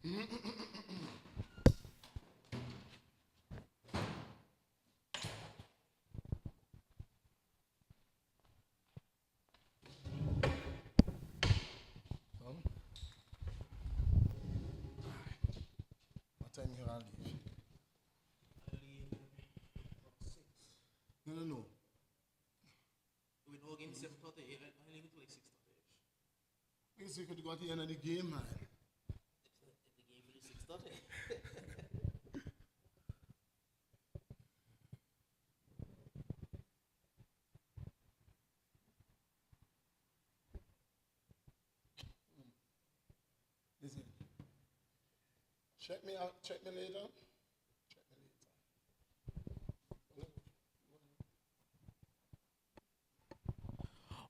What time you all leave? No. We know game 7:30. I leave it till like 6:30. Because we could go at the end of the game, man. If the game is 6:30. Listen. Check me out. Check me later.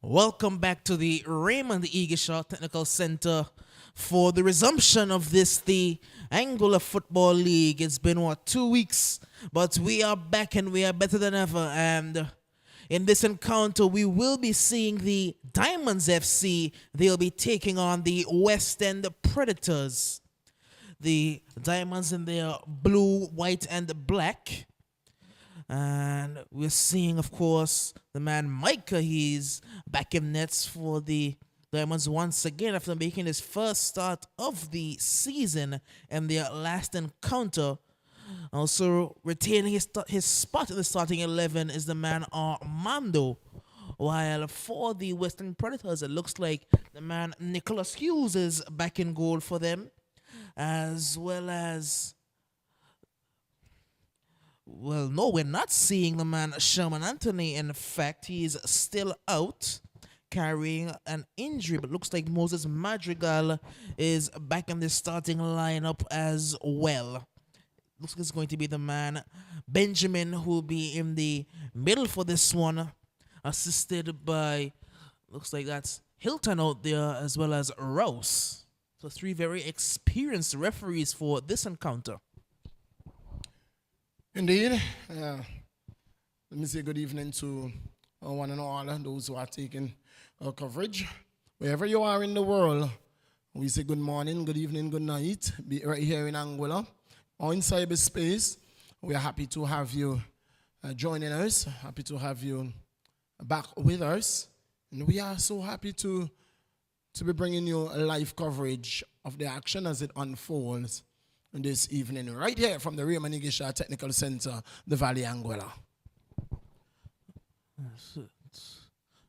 Welcome back to the Raymond Eagleshaw Technical Center for the resumption of the Angola Football League. It's been, 2 weeks, but we are back and we are better than ever. And in this encounter, we will be seeing the Diamonds FC. They'll be taking on the West End Predators. The Diamonds in their blue, white, and black. And we're seeing, of course, the man Micah. He's back in nets for the Diamonds once again after making his first start of the season and their last encounter. Also retaining his spot in the starting 11 is the man Armando. While for the Western Predators, it looks like the man Nicholas Hughes is back in goal for them, as well as... Well, no, we're not seeing the man Sherman Anthony. In fact, he's still out carrying an injury. But looks like Moses Madrigal is back in the starting lineup as well. Looks like it's going to be the man Benjamin who will be in the middle for this one, assisted by, looks like that's Hilton out there, as well as Rouse. So 3 very experienced referees for this encounter. Indeed. Let me say good evening to one and all those who are taking our coverage. Wherever you are in the world, we say good morning, good evening, good night. Be right here in Angola or in cyberspace. We are happy to have you joining us, happy to have you back with us. And we are so happy to be bringing you a live coverage of the action as it unfolds this evening, right here from the Raymond Eagleshaw Technical Center, the Valley Anguilla.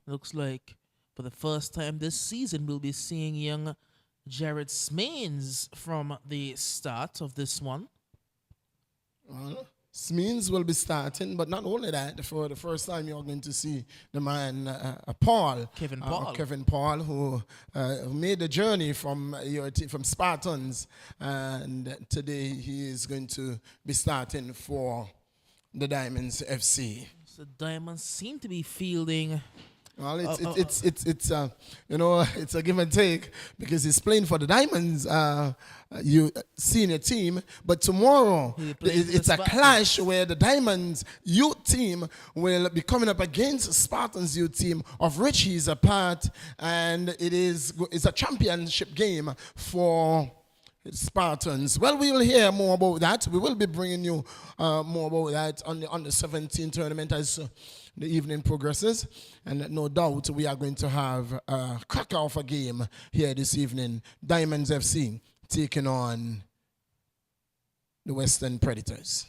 Looks like for the first time this season, we'll be seeing young Jared Smains from the start of this one. Well, Smeens will be starting, but not only that, for the first time you're going to see the man Kevin Paul, who made the journey from from Spartans, and today he is going to be starting for the Diamonds FC. So Diamonds seem to be fielding. Well, it's a give and take because he's playing for the Diamonds senior team, but tomorrow it's a clash where the Diamonds youth team will be coming up against Spartans youth team, of which he's a part, and it's a championship game for Spartans. Well, we will hear more about that. We will be bringing you more about that on the under 17 tournament as the evening progresses, and no doubt we are going to have a cracker of a game here this evening. Diamonds FC taking on the Western Predators.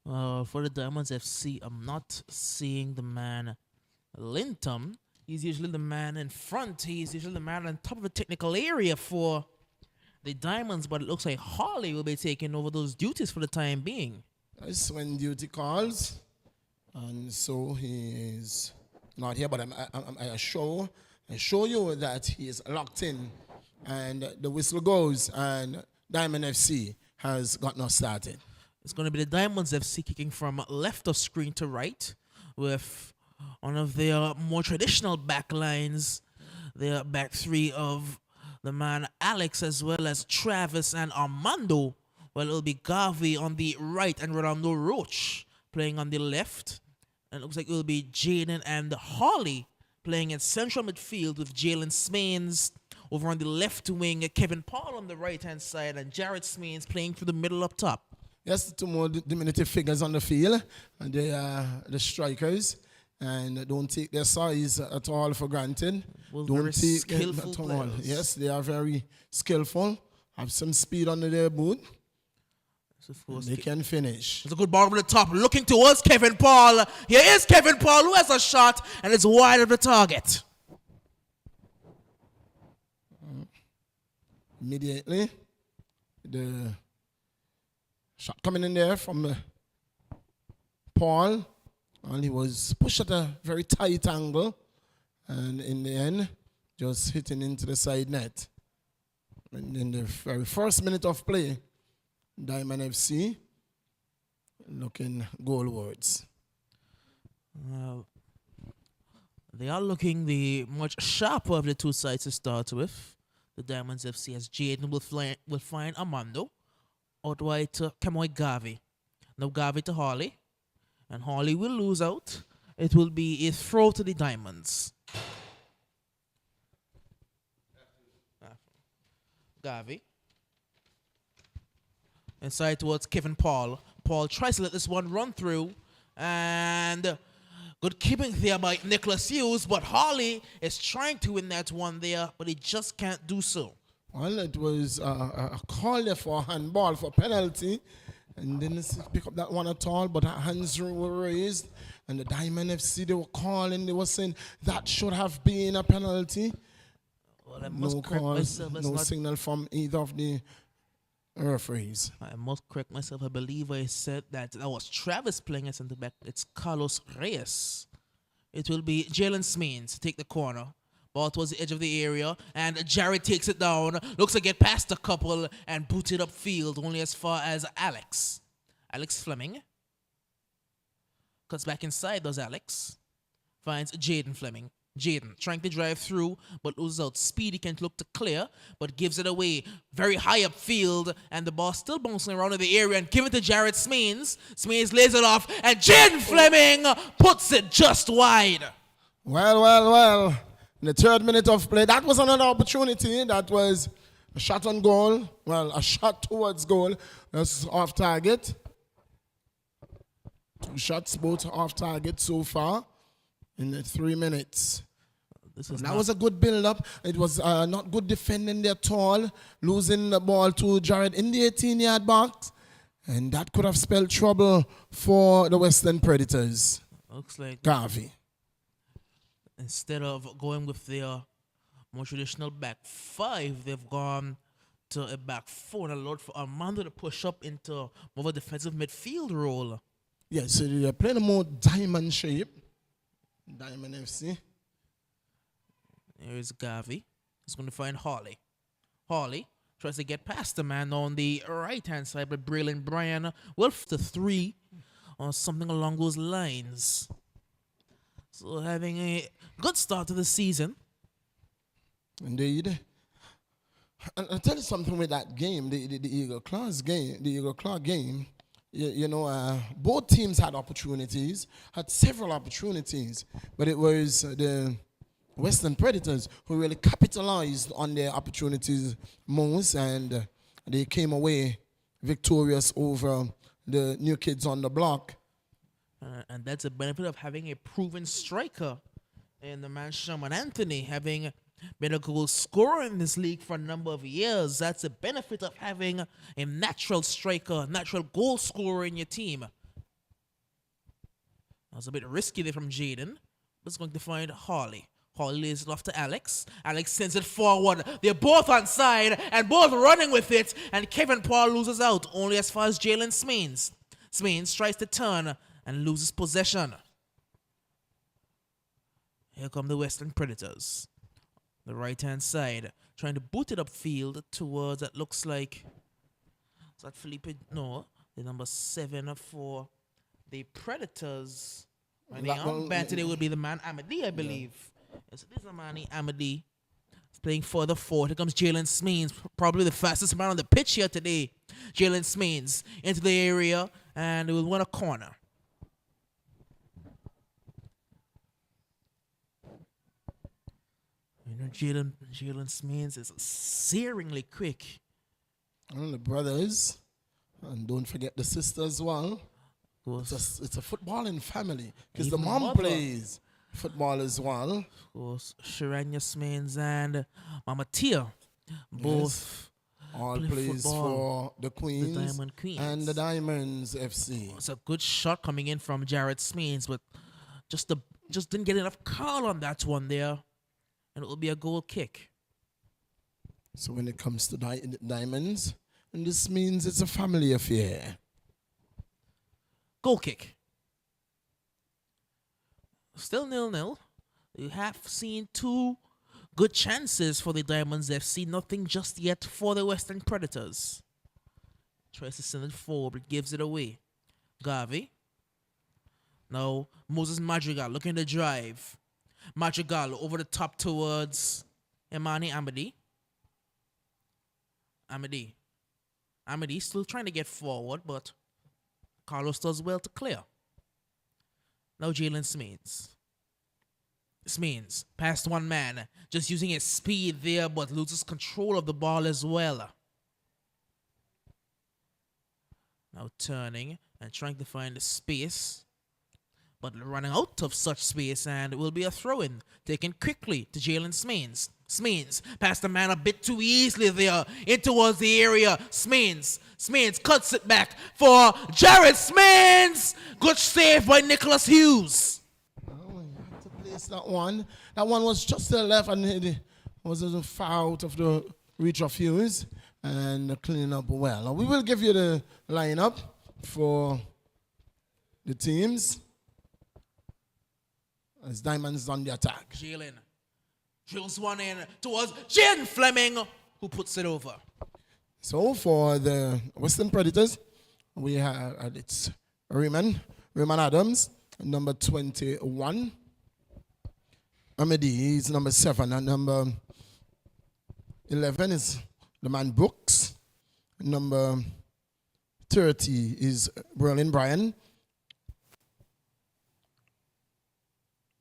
For the Diamonds FC, I'm not seeing the man Linton. He's usually the man in front. He's usually the man on top of the technical area for the Diamonds, but it looks like Harley will be taking over those duties for the time being. That's when duty calls. And so he is not here, but I assure you that he is locked in, and the whistle goes, and Diamond FC has gotten us started. It's going to be the Diamonds FC kicking from left of screen to right with one of their more traditional back lines, their back three of the man Alex as well as Travis and Armando. Well, it'll be Garvey on the right and Rolando Roach playing on the left. And it looks like it will be Jaden and Harley playing in central midfield with Jalen Smains Over on the left wing, Kevin Paul on the right-hand side, and Jared Smeens playing through the middle up top. Yes, two more diminutive figures on the field, and they are the strikers, and don't take their size at all for granted. Well, don't very take skillful it at all. players. Yes, they are very skillful, have some speed under their boot. So of course, They can finish. it's a good ball over the top, looking towards Kevin Paul. Here is Kevin Paul, who has a shot, and it's wide of the target. Immediately, the shot coming in there from Paul, and he was pushed at a very tight angle, and in the end, just hitting into the side net. And in the very first minute of play, Diamond FC looking goalwards. They are looking the much sharper of the two sides to start with. The Diamonds FC as Jaden will find Amando out wide to Kamoy Garvey. Now Garvey to Harley. And Harley will lose out. It will be a throw to the Diamonds. Garvey. Inside towards Kevin Paul. Paul tries to let this one run through. And good keeping there by Nicholas Hughes. But Harley is trying to win that one there, but he just can't do so. Well, it was a call there for a handball for penalty. And didn't pick up that one at all, but hands were raised. And the Diamond FC, they were calling, they were saying that should have been a penalty. Well, I No must correct call, myself. no signal from either of the referees. I must correct myself. I believe I said that was Travis playing at centre back. It's Carlos Reyes. It will be Jalen Smeens to take the corner. Ball towards the edge of the area, and Jared takes it down. Looks to get past a couple and booted upfield only as far as Alex. Alex Fleming. Cuts back inside, does Alex. Finds Jaden Fleming. Jaden trying to drive through, but loses out speed. He can't look to clear, but gives it away very high upfield, and the ball still bouncing around in the area and given to Jared Smeens. Smeens lays it off, and Jaden Fleming puts it just wide. Well. In the 3rd minute of play, that was another opportunity. That was a shot on goal. Well, a shot towards goal. That's off target. 2 shots, both off target so far in the 3 minutes. That was a good build-up. It was not good defending there at all. Losing the ball to Jared in the 18-yard box. And that could have spelled trouble for the Western Predators. Looks like Garvey. instead of going with their more traditional back 5, they've gone to a back 4 and allowed for Armando to push up into more of a defensive midfield role. Yeah, so they're playing a more diamond shape. Diamond FC. Here is Garvey. He's going to find Harley. Harley tries to get past the man on the right-hand side, but Braylon Bryan will to 3 or something along those lines. So having a good start to the season. Indeed. And I'll tell you something with that game, the Eagle Claws game, you know, both teams had opportunities, had several opportunities, but it was the Western Predators who really capitalized on their opportunities most, and they came away victorious over the new kids on the block. And that's a benefit of having a proven striker in the man Sherman Anthony, having been a goal scorer in this league for a number of years. That's a benefit of having a natural striker, natural goal scorer in your team. That was a bit risky there from Jaden. But it's going to find Harley. Harley lays it off to Alex. Alex sends it forward. They're both on side and both running with it. And Kevin Paul loses out only as far as Jalen Smeens. Smeens tries to turn and loses possession. Here come the Western Predators. The right-hand side, trying to boot it upfield towards that looks like, is that Felipe? No, the number 7 for the Predators. And the armband today would be the man Amadi, I believe. Yeah. Yes, it is the man Amadi. He's playing further forward. Here comes Jalen Smeens, probably the fastest man on the pitch here today. Jalen Smeens into the area, and he will win a corner. You know, Jalen Smith is searingly quick. And the brothers, and don't forget the sister as well. It's a footballing family because the mom plays football as well. Of course, Sharanya Smith and Mama Tia both all plays for the Queens, the Diamond Queens and the Diamonds FC. It's a good shot coming in from Jared Smith, but just didn't get enough call on that one there, and it will be a goal kick. So when it comes to Diamonds, and this means it's a family affair. Goal kick. Still 0-0. You have seen two good chances for the Diamonds FC. Nothing just yet for the Western Predators. Tries to send it forward, gives it away. Garvey. Now, Moses Madrigal looking to drive. Madrigal over the top towards Imani Amadi. Amadi still trying to get forward, but Carlos does well to clear. Now Jalen Smith past one man, just using his speed there, but loses control of the ball as well. Now turning and trying to find the space, but running out of such space, and it will be a throw-in taken quickly to Jalen Smith passed the man a bit too easily there in towards the area. Smith cuts it back for Jared Smith. Good save by Nicholas Hughes. Oh, you had to place that one. That one was just to the left and it was far out of the reach of Hughes and cleaning up well. We will give you the lineup for the teams as Diamonds on the attack. Jalen drills one in towards Jaden Fleming, who puts it over. So for the Western Predators, we have it's Raymond Adams, number 21. Amadi is number 7, and number 11 is the man Brooks. Number 30 is Berlin Bryan.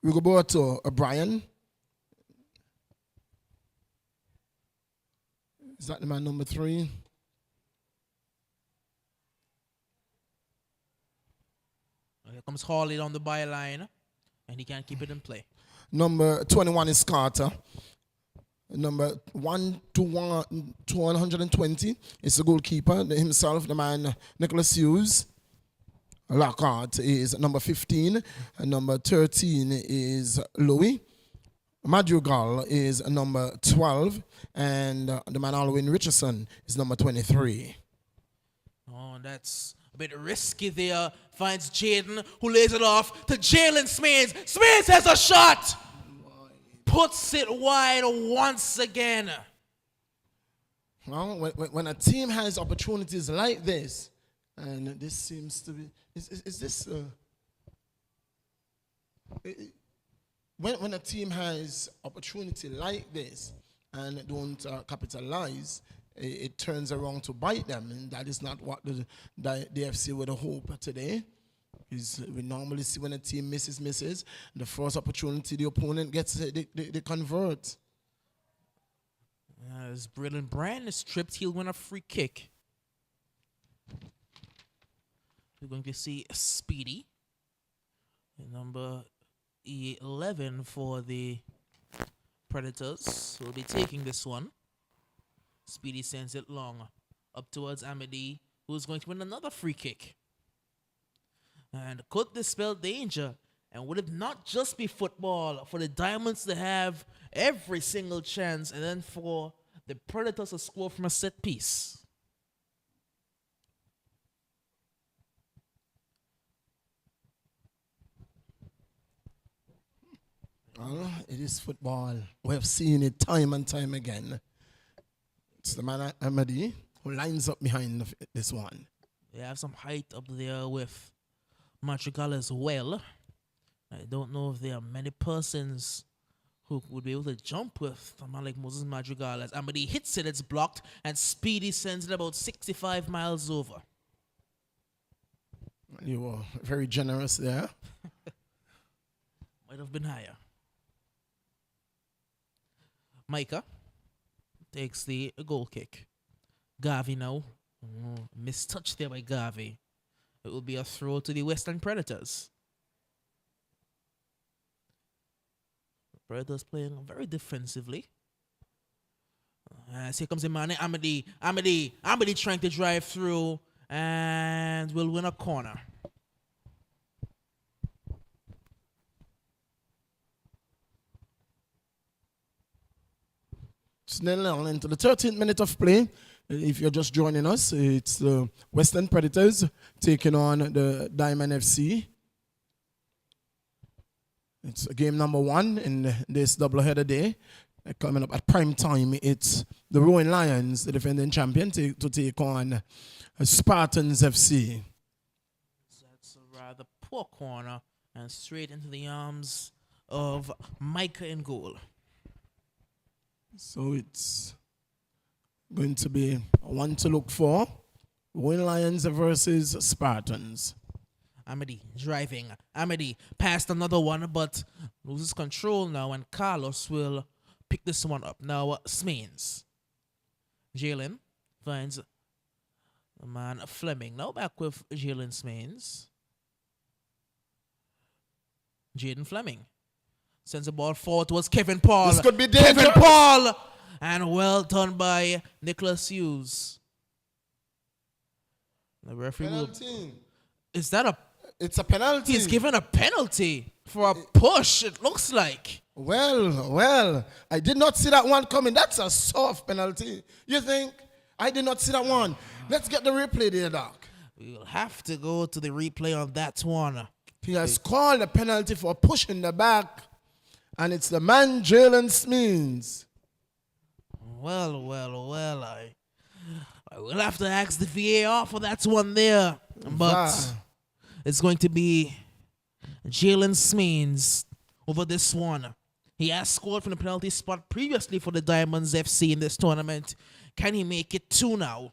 Rigoberto O'Brien. Is that the man number 3? Here comes Hawley on the byline, and he can't keep it in play. Number 21 is Carter. Number 1 to 120 is the goalkeeper himself, the man Nicholas Hughes. Lockhart is number 15, and number 13 is Louis. Madrigal is number 12, and the man Alwyn Richardson is number 23. Oh, that's a bit risky there. Finds Jaden, who lays it off to Jalen Smith. Smith has a shot! Puts it wide once again. Well, when a team has opportunities like this, and this seems to be, is this, when a team has opportunity like this and don't capitalize, it turns around to bite them, and that is not what the FC would hope today. Is we normally see when a team misses, the first opportunity the opponent gets, they convert. As Berlin Bryan is stripped, he'll win a free kick. We're going to see Speedy, number 11 for the Predators. Will be taking this one. Speedy sends it long up towards Amadi, who's going to win another free kick. And could this spell danger? And would it not just be football for the Diamonds to have every single chance and then for the Predators to score from a set piece? Well, it is football. We have seen it time and time again. It's the man Amadi who lines up behind this one. They have some height up there with Madrigal as well. I don't know if there are many persons who would be able to jump with a man like Moses Madrigal. As Amadi hits it, it's blocked, and Speedy sends it about 65 miles over. You were very generous there. Might have been higher. Micah takes the goal kick. Garvey now. Missed touch there by Garvey. It will be a throw to the Western Predators. Predators playing very defensively. As here comes the man, Amity trying to drive through and will win a corner. Snell into the 13th minute of play. If you're just joining us, it's the Western Predators taking on the Diamond FC. It's game number 1 in this doubleheader day. Coming up at prime time, it's the Rowan Lions, the defending champion, to take on Spartans FC. That's a rather poor corner and straight into the arms of Micah in goal. So it's going to be one to look for. Rowan Lions versus Spartans. Amity driving. Amity passed another one, but loses control now, and Carlos will pick this one up. Now, Smeens. Jalen finds the man Fleming. Now back with Jalen Smeens. Jaden Fleming sends the ball forward towards Kevin Paul. This could be dangerous. Kevin Paul! And well done by Nicholas Hughes. The referee Penalty. Is that a... It's a penalty. He's given a penalty for a push, it looks like. Well, I did not see that one coming. That's a soft penalty. You think? I did not see that one. Let's get the replay there, Doc. We will have to go to the replay on that one. He has called a penalty for push in the back, and it's the man Jalen Smeens. Well, I will have to ask the VAR for that one there. But it's going to be Jalen Smeens over this one. He has scored from the penalty spot previously for the Diamonds FC in this tournament. Can he make it 2 now?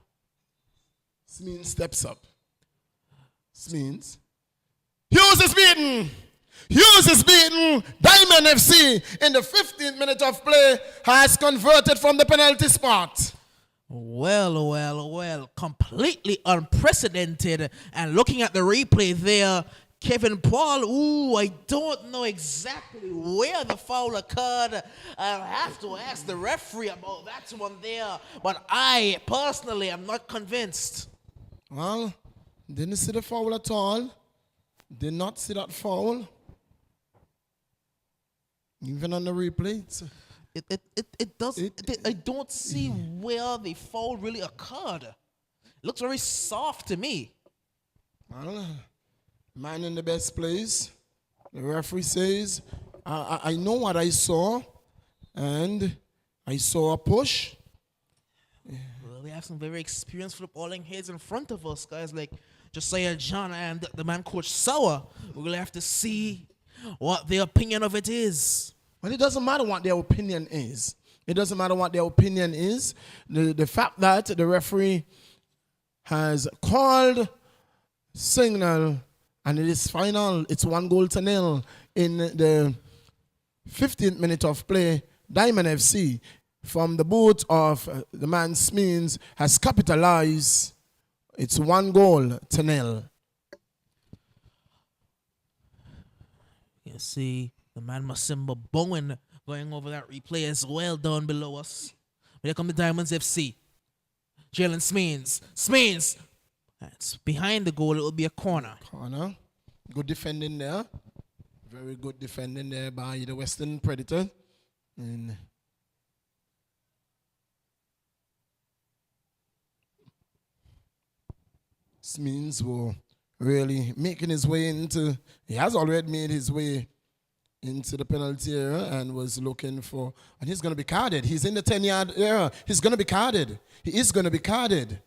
Smeens steps up. Smeens. Hughes is beaten. Hughes is beaten. Diamond FC in the 15th minute of play has converted from the penalty spot. Well. Completely unprecedented. And looking at the replay there, Kevin Paul, I don't know exactly where the foul occurred. I'll have to ask the referee about that one there. But I personally am not convinced. Well, didn't see the foul at all. Did not see that foul. Even on the replay. I don't see where the foul really occurred. It looks very soft to me. Well, man in the best place. The referee says, I know what I saw, and I saw a push. Well, we have some very experienced footballing heads in front of us, guys, like Josiah John and the man Coach Sauer. We'll have to see what their opinion of it is. Well, it doesn't matter what their opinion is. It doesn't matter what their opinion is. The fact that the referee has called signal, and it is final. It's 1-0 in the 15th minute of play. Diamond FC, from the boot of the man Smeens, has capitalized. It's 1-0. You see the man Masimba Bowen going over that replay as well down below us. Here come the Diamonds FC. Jalen Smeens. That's behind the goal. It will be a corner. Good defending there. Very good defending there by the Western Predator. And Smeens will really making his way into, he has already made his way into the penalty area and was looking for, and he's going to be carded. He's in the 10-yard area. He's going to be carded. He is going to be carded.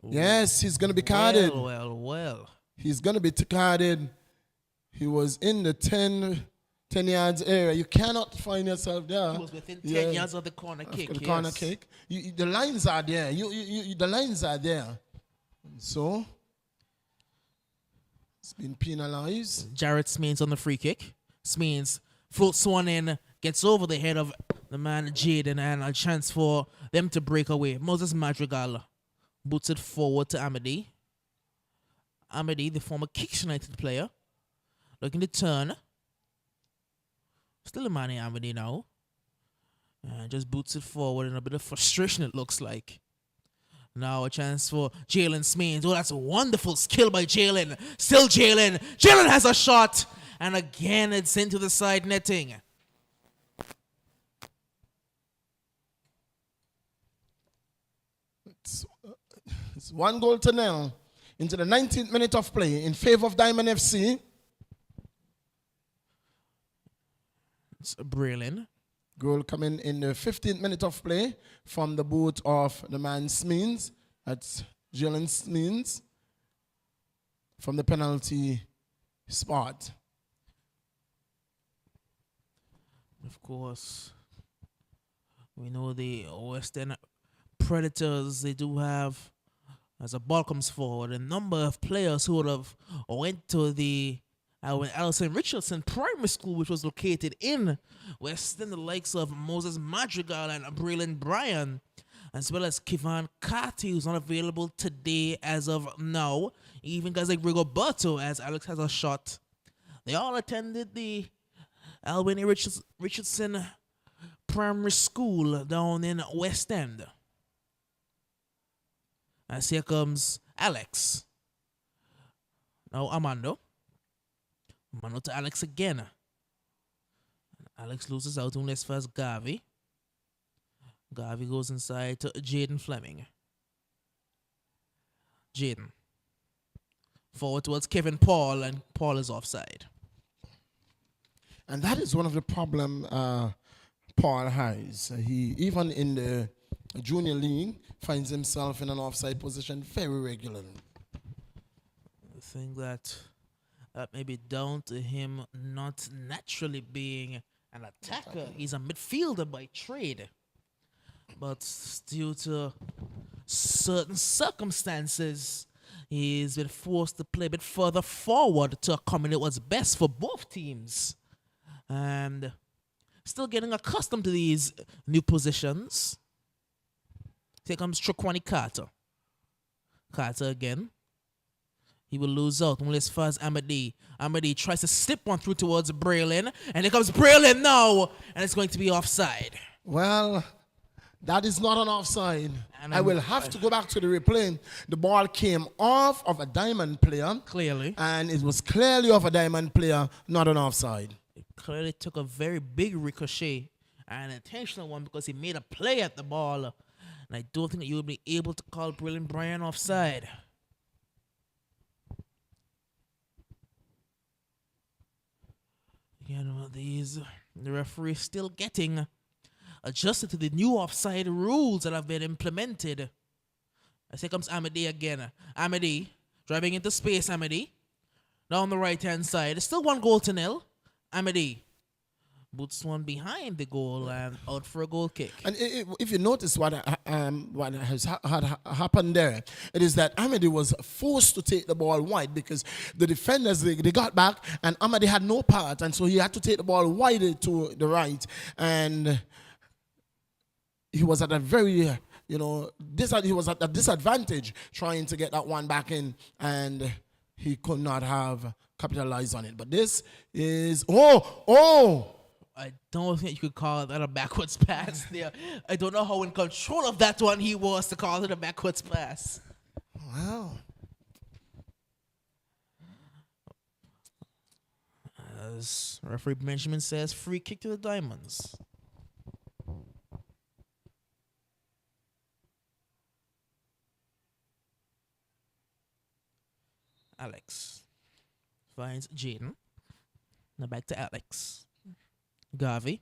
Yes, he's going to be carded. Well. He's going to be carded. He was in the 10 yards area. You cannot find yourself there. He was within 10 yards of the corner kick. The corner kick. The lines are there. The lines are there. And so, it's been penalized. Jarrett Smeens on the free kick. Smeens floats one in gets over the head of the man Jaden, and a chance for them to break away. Moses Madrigal boots it forward to Amity. Amity, the former Kicks United player, looking to turn. Still a man in Amity now. And just boots it forward in a bit of frustration, it looks like. Now a chance for Jalen Smeens. Oh, that's a wonderful skill by Jalen. Still Jalen. Jalen has a shot. And again, it's into the side netting. It's 1-0 into the 19th minute of play in favor of Diamond FC. It's brilliant. Goal coming in the 15th minute of play from the boot of the man Smeens. That's Jalen Smeens from the penalty spot. Of course, we know the Western Predators, they do have, as a ball comes forward, a number of players who would have went to the Allison Richardson Primary School, which was located in Western, the likes of Moses Madrigal and Braylon Bryan, as well as Kevon Carty, who's not available today as of now. Even guys like Rigoberto, as Alex has a shot. They all attended the Albany Richardson Primary School down in West End. As here comes Alex. Now Armando. Armando to Alex again. Alex loses out on this first Garvey. Garvey goes inside to Jaden Fleming. Jaden. Forward towards Kevin Paul, and Paul is offside. And that is one of the problem Paul has. He, even in the junior league, finds himself in an offside position very regularly. I think that may be down to him not naturally being an attacker. He's a midfielder by trade. But due to certain circumstances, he's been forced to play a bit further forward to accommodate what's best for both teams. And still getting accustomed to these new positions. Here comes Troquani Carter. Carter again. He will lose out only as far as Amity. Amity tries to slip one through towards Braylon. And here comes Braylon now. And it's going to be offside. Well, that is not an offside. And I will have to go back to the replay. The ball came off of a Diamond player. Clearly. And it was clearly off a Diamond player, not an offside. It clearly took a very big ricochet. An intentional one because he made a play at the ball. And I don't think that you will be able to call Braylon Bryan offside. Again, the referee still getting adjusted to the new offside rules that have been implemented. As here comes Amity again. Amity driving into space. Amity down the right hand side. It's still 1-0. Amity boots one behind the goal and out for a goal kick. And if you notice what has happened there, it is that Amity was forced to take the ball wide because the defenders, they got back and Amity had no part, and so he had to take the ball wide to the right, and he was at a very, he was at a disadvantage trying to get that one back in, and he could not have capitalized on it. But this is, I don't think you could call that a backwards pass there. I don't know how in control of that one he was to call it a backwards pass. Wow. As referee Benjamin says, free kick to the Diamonds. Alex finds Jaden. Now back to Alex. Garvey.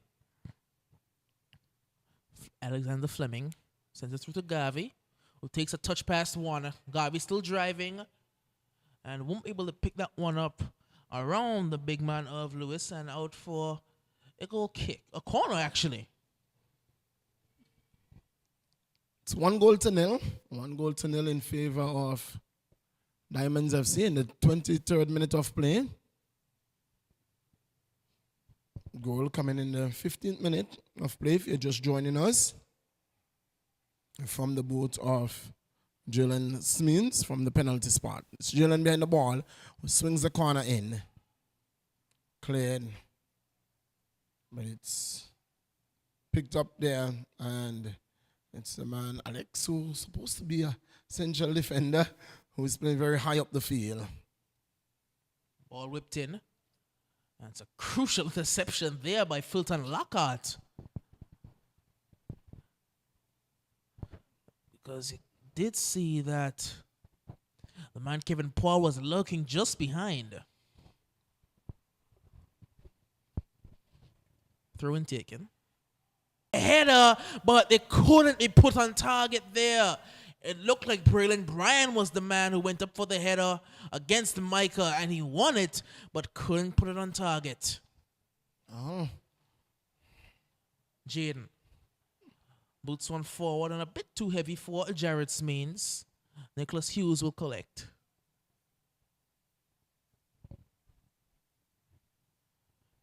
Alexander Fleming sends it through to Garvey, who takes a touch past one. Garvey still driving and won't be able to pick that one up around the big man of Lewis and out for a goal kick. A corner, actually. It's 1-0. 1-0 in favor of Diamonds FC in the 23rd minute of play. Goal coming in the 15th minute of play. If you're just joining us, from the boot of Jalen Smith from the penalty spot. It's Jalen behind the ball, who swings the corner in. Cleared. But it's picked up there, and it's the man Alex, who's supposed to be a central defender, who is playing very high up the field. Ball whipped in. That's a crucial interception there by Fulton Lockhart. Because he did see that the man Kevin Paul was lurking just behind. Throw in taken. A header, but they couldn't be put on target there. It looked like Braylon Bryan was the man who went up for the header against Micah, and he won it, but couldn't put it on target. Oh. Jaden boots one forward and a bit too heavy for Jared Smeans. Nicholas Hughes will collect.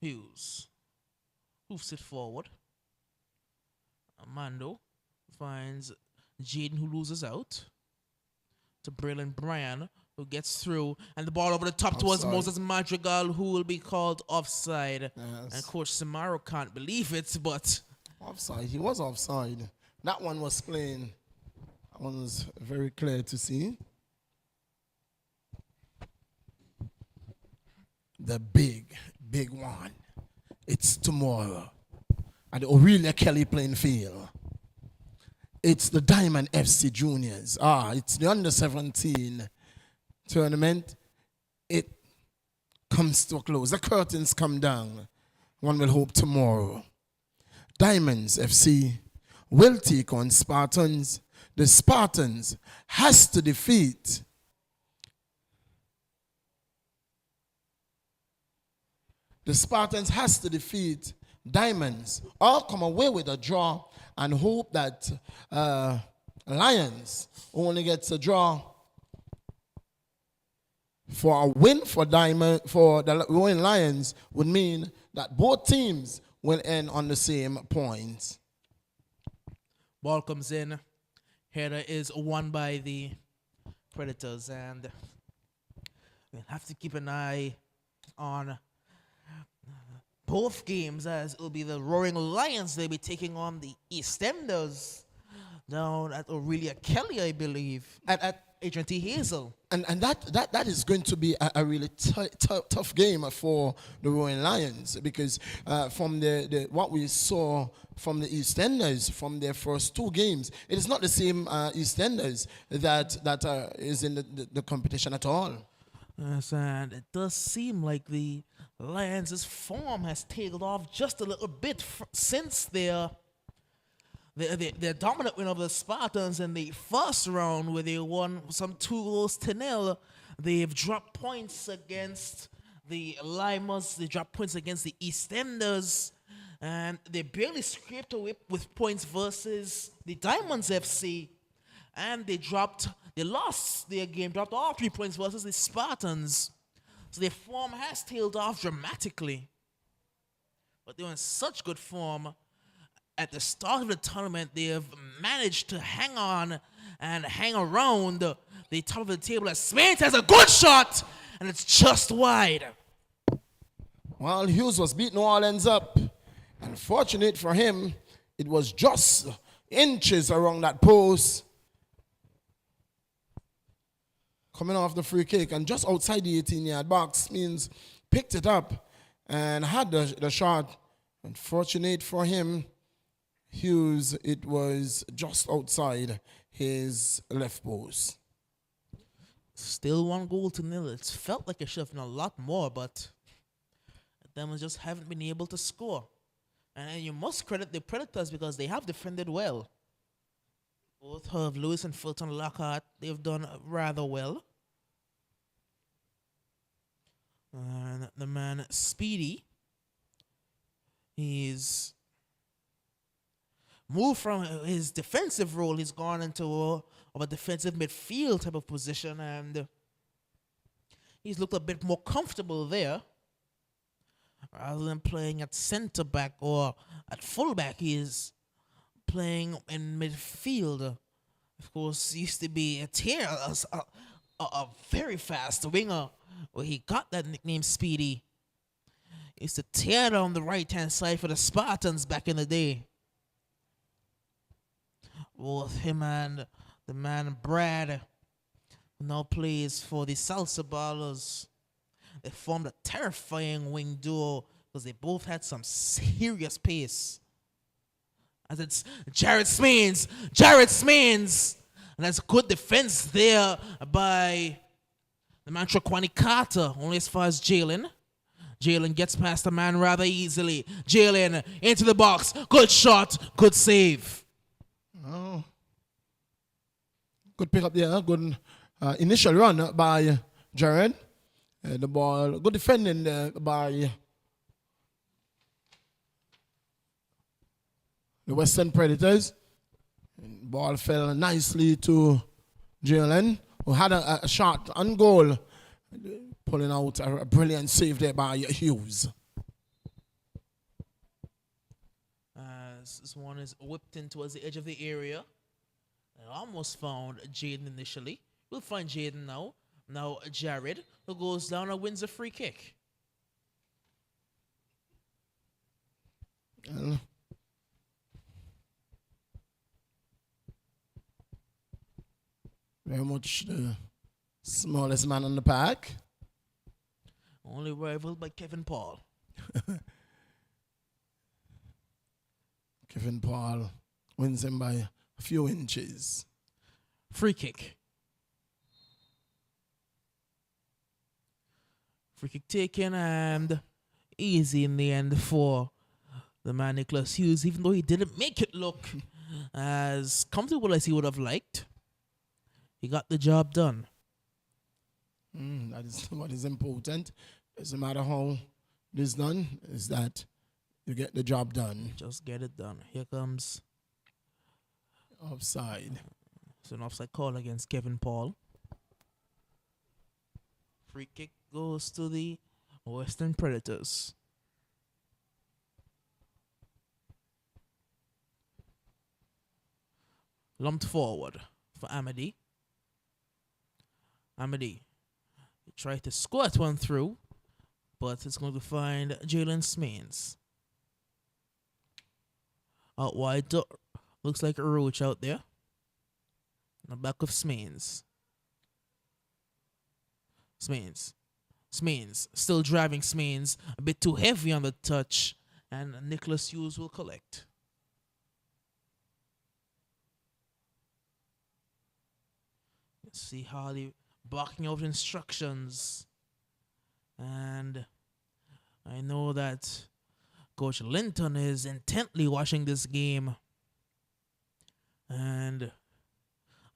Hughes hoofs it forward. Amando finds Jaden, who loses out, to Braylon Bryan, who gets through, and the ball over the top towards Moses Madrigal, who will be called offside. Yes. And Coach Samaro can't believe it, but offside. He was offside. That one was plain. That one was very clear to see. The big one. It's tomorrow at the Aurelia Kelly playing field. It's the Diamond FC Juniors. It's the under-17 tournament. It comes to a close. The curtains come down. One will hope tomorrow. Diamonds FC will take on Spartans. The Spartans has to defeat Diamonds, or come away with a draw and hope that Lions only gets a draw. For a win for the Rowan Lions would mean that both teams will end on the same points. ball comes in. Header is won by the Predators, and we'll have to keep an eye on both games, as it will be the Roaring Lions. They'll be taking on the EastEnders down at Aurelia Kelly, I believe, at Adrian T. Hazel. And that is going to be a really tough game for the Roaring Lions, because from the what we saw from the EastEnders from their first two games, it is not the same EastEnders that is in the competition at all. Yes, and it does seem like the Lions' form has tailed off just a little bit since their dominant win over the Spartans in the first round, where they won some 2-0. They've dropped points against the Limers. They dropped points against the EastEnders. And they barely scraped away with points versus the Diamonds FC. And they lost their game, dropped all 3 points versus the Spartans. So their form has tailed off dramatically. But they were in such good form. At the start of the tournament, they have managed to hang on and hang around the top of the table. As Smith has a good shot, and it's just wide. Well, Hughes was beating New Orleans up. Unfortunate for him, it was just inches around that post. Coming off the free kick and just outside the 18-yard box, means picked it up and had the shot. Unfortunate for him, Hughes, it was just outside his left post. Still 1-0. It felt like it should have been a lot more, but them just haven't been able to score. And you must credit the Predators because they have defended well. Both Herb Lewis and Fulton Lockhart, they've done rather well. And the man Speedy, he's moved from his defensive role. He's gone into a defensive midfield type of position, and he's looked a bit more comfortable there. rather than playing at centre back or at fullback, he is playing in midfield. Of course, he used to be a very fast winger. Well, he got that nickname Speedy. He used to tear down the right-hand side for the Spartans back in the day. Both him and the man Brad, who now plays for the Salsa Ballers. They formed a terrifying wing duo because they both had some serious pace. As it's Jared Smains. And that's good defense there by the man Traquani Carter, only as far as Jalen. Jalen gets past the man rather easily. Jalen into the box. Good shot. Good save. Oh. Good pick up there. Good initial run by Jared. The ball. Good defending by the Western Predators. Ball fell nicely to Jalen, who had a shot on goal, pulling out a brilliant save there by Hughes. This one is whipped in towards the edge of the area. I almost found Jaden initially. We'll find Jaden now. Now Jared, who goes down and wins a free kick. Very much the smallest man on the park. Only rivaled by Kevin Paul. Kevin Paul wins him by a few inches. Free kick. Free kick taken and easy in the end for the man Nicholas Hughes, even though he didn't make it look as comfortable as he would have liked. He got the job done. That is what is important. Doesn't matter how it is done, is that you get the job done. Just get it done. Here comes offside. It's an offside call against Kevin Paul. Free kick goes to the Western Predators. Lumped forward for Amity. He tried to squirt one through, but it's going to find Jalen Smains. Out wide, looks like a roach out there. On the back of Smains. Smains, still driving Smains, a bit too heavy on the touch, and Nicholas Hughes will collect. Let's see Harley barking out instructions. And I know that Coach Linton is intently watching this game. And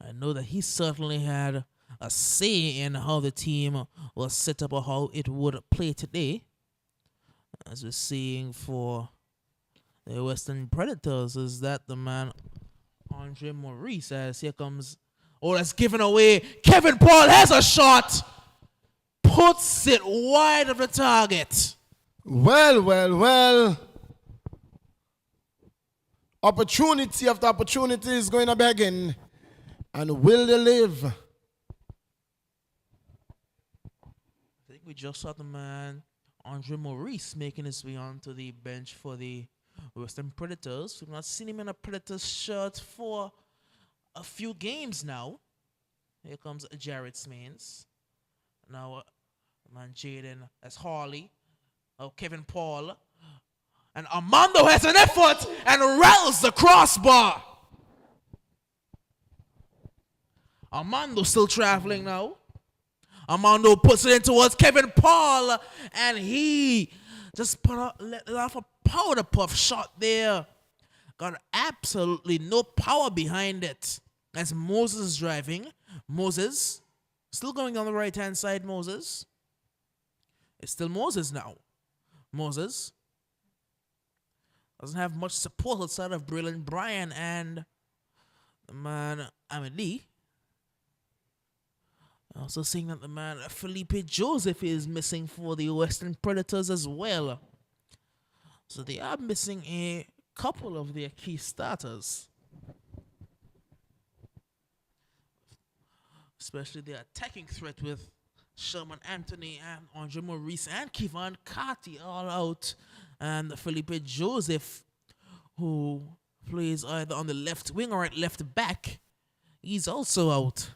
I know that he certainly had a say in how the team was set up or how it would play today. As we're seeing for the Western Predators, is that the man Andre Maurice, as here comes. Oh, that's given away. Kevin Paul has a shot. Puts it wide of the target. Well. Opportunity after opportunity is going to begin. And will they live? I think we just saw the man Andre Maurice making his way onto the bench for the Western Predators. We've not seen him in a Predators shirt for a few games now. Here comes Jared Smains. Now, man Jaden as Harley. Kevin Paul. And Armando has an effort and rattles the crossbar. Armando still traveling now. Armando puts it in towards Kevin Paul. And he just let off a powder puff shot there. Got absolutely no power behind it. As Moses is driving. Moses. Still going on the right-hand side, Moses. It's still Moses now. Moses. Doesn't have much support outside of Braylon Bryan and the man Amity. Also seeing that the man Felipe Joseph is missing for the Western Predators as well. So they are missing a couple of their key starters, especially the attacking threat with Sherman Anthony and Andre Maurice and Kevon Carty all out, and Felipe Joseph, who plays either on the left wing or at left back, he's also out.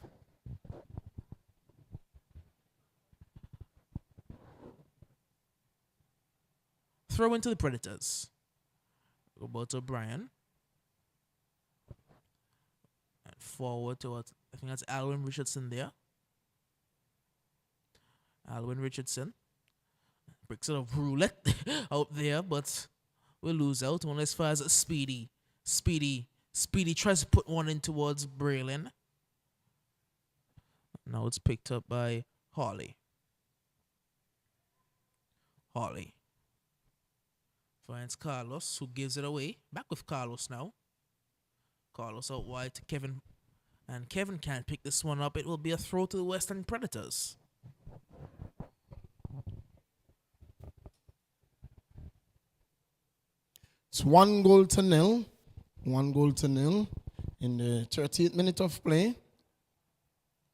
Throw into the Predators. Roberto Bryan. And forward towards, I think that's Alwyn Richardson there. Alwyn Richardson. Bricks it of roulette out there, but we'll lose out. One as far as Speedy. Speedy tries to put one in towards Braylon. Now it's picked up by Hawley. Hawley finds Carlos, who gives it away. Back with Carlos now. Carlos out wide to Kevin. And Kevin can't pick this one up. It will be a throw to the Western Predators. It's 1-0. 1-0 in the 38th minute of play.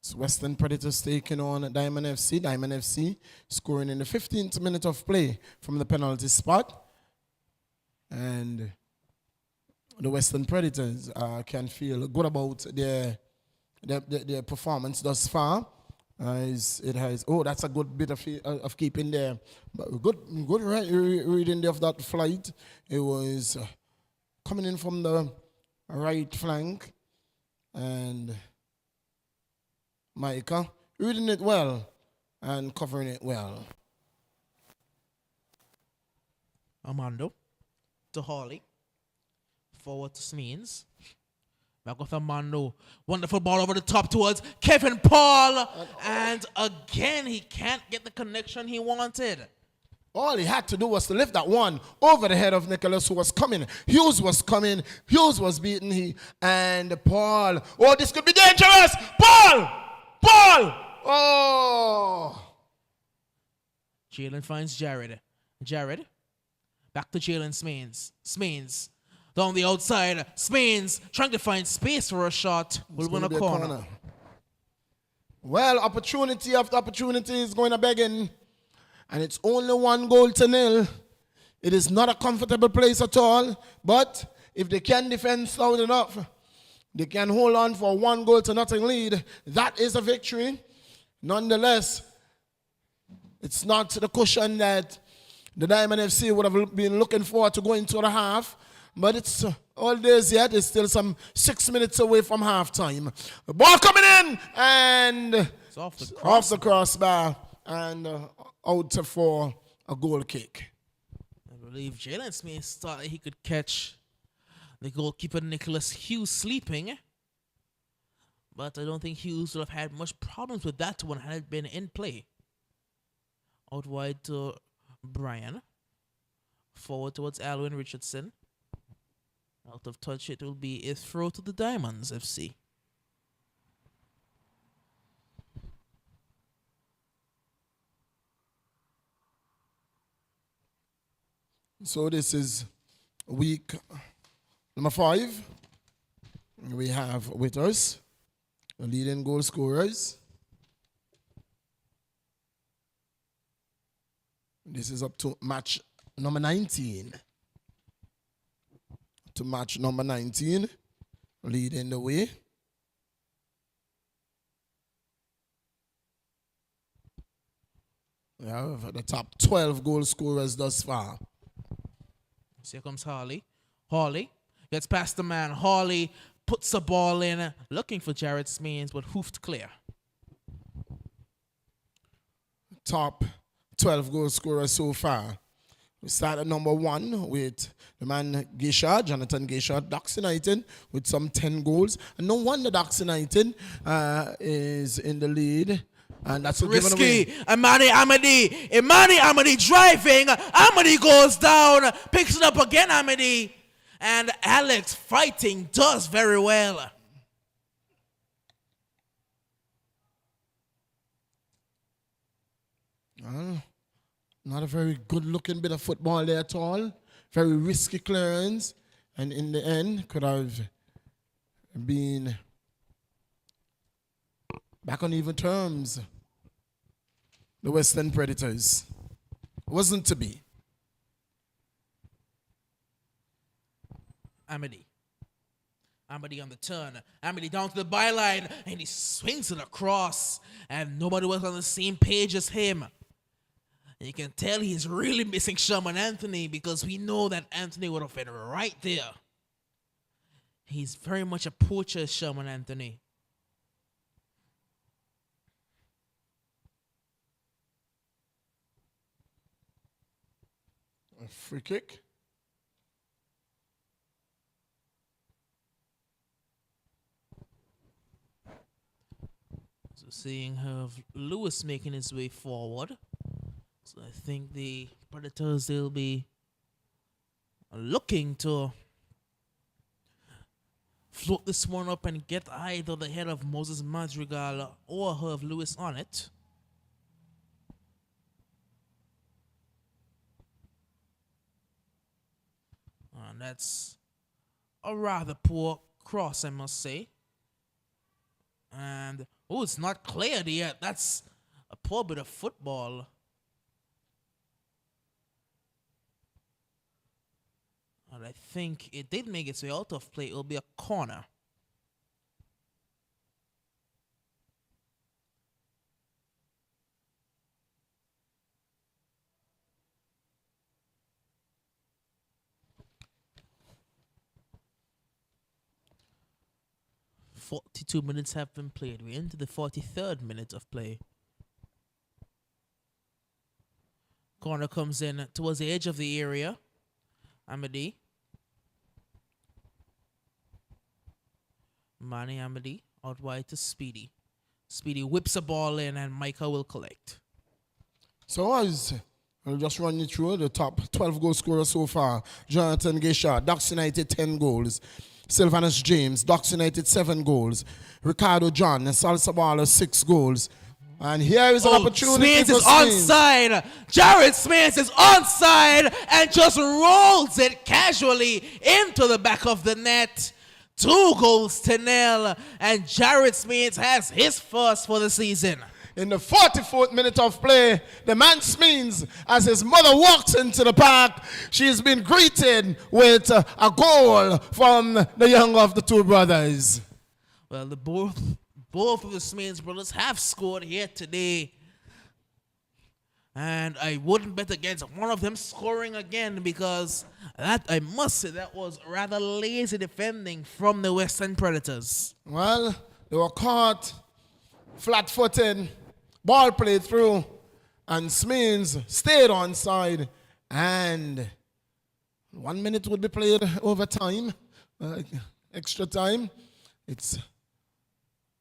It's Western Predators taking on Diamond FC. Diamond FC scoring in the 15th minute of play from the penalty spot. And the Western Predators can feel good about their performance thus far. That's a good bit of keeping there. But good reading of that flight. It was coming in from the right flank, and Micah reading it well and covering it well. Armando to Hawley. Forward to Smeens. Back with Armando. Wonderful ball over the top towards Kevin Paul. And again, he can't get the connection he wanted. All he had to do was to lift that one over the head of Nicholas, who was coming. Hughes was coming. Hughes was beaten. And Paul. Oh, this could be dangerous. Paul! Oh! Jalen finds Jared. Back to Jalen Smeens. Down the outside. Smeens trying to find space for a shot. Will win a corner. Well, opportunity after opportunity is going to begging. And it's only 1-0. It is not a comfortable place at all. But if they can defend sound enough, they can hold on for a 1-0 lead. That is a victory. Nonetheless, it's not the cushion that the Diamond FC would have been looking for to go into the half. But it's all days yet. It's still some 6 minutes away from halftime. The ball coming in, and it's off the crossbar, and out for a goal kick. I believe Jalen Smith thought he could catch the goalkeeper Nicholas Hughes sleeping. But I don't think Hughes would have had much problems with that one had it been in play. Out wide to Brian. Forward towards Alwyn Richardson. Out of touch, it will be a throw to the Diamonds FC. So this is week number 5. We have with us the leading goal scorers. This is up to match number 19. To match number 19, leading the way. We have the top 12 goal scorers thus far. So here comes Hawley. Hawley gets past the man. Hawley puts the ball in, looking for Jared Smeens, but hoofed clear. Top 12 goal scorers so far. We start at number 1 with the man Jonathan Gishard, Ducks United, with some 10 goals. And no wonder Ducks United is in the lead. And that's risky. Imani Amadi driving. Amadi goes down, picks it up again, Amadi. And Alex fighting does very well. Not a very good-looking bit of football there at all. very risky clearance, and in the end could have been back on even terms. The Western Predators. Wasn't to be. Amity on the turn. Amity down to the byline, and he swings it across, and nobody was on the same page as him. And you can tell he's really missing Sherman Anthony, because we know that Anthony would have been right there. He's very much a poacher, Sherman Anthony. A free kick. So seeing Lewis making his way forward. So I think the Predators, they'll be looking to float this one up and get either the head of Moses Madrigal or Herb Lewis on it. And that's a rather poor cross, I must say. And, oh, it's not cleared yet. That's a poor bit of football. And I think it did make its way out of play. It'll be a corner. "42 minutes have been played. We're into the 43rd minute of play. Corner comes in towards the edge of the area. Amity. Manny Amity out wide to Speedy. Speedy whips a ball in, and Micah will collect. So I'll just run you through the top 12 goal scorers so far. Jonathan Gishard, Ducks United 10 goals. Sylvanus James, Ducks United 7 goals. Ricardo John, Salsa Waller 6 goals. And here is an opportunity Smith is onside. Jared Smith is onside and just rolls it casually into the back of the net. 2 goals to nil, and Jared Smith has his first for the season. In the 44th minute of play, the man Smins, as his mother walks into the park, she has been greeted with a goal from the younger of the two brothers. Well, both of the Smins brothers have scored here today. And I wouldn't bet against one of them scoring again, because that, I must say, that was rather lazy defending from the Western Predators. Well, they were caught flat-footed, ball played through, and Smins stayed onside, and 1 minute would be played over time, extra time. It's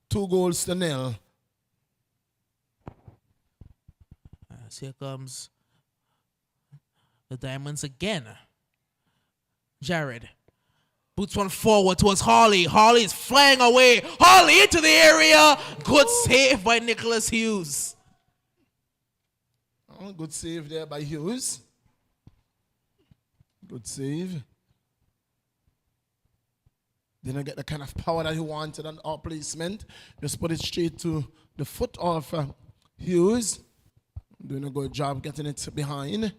2 goals to nil. As here comes the Diamonds again. Jared boots one forward towards Harley. Harley's flying away. Harley into the area. Good save by Nicholas Hughes. Oh, good save there by Hughes. Good save. Didn't get the kind of power that he wanted on our placement. Just put it straight to the foot of Hughes. Doing a good job getting it behind.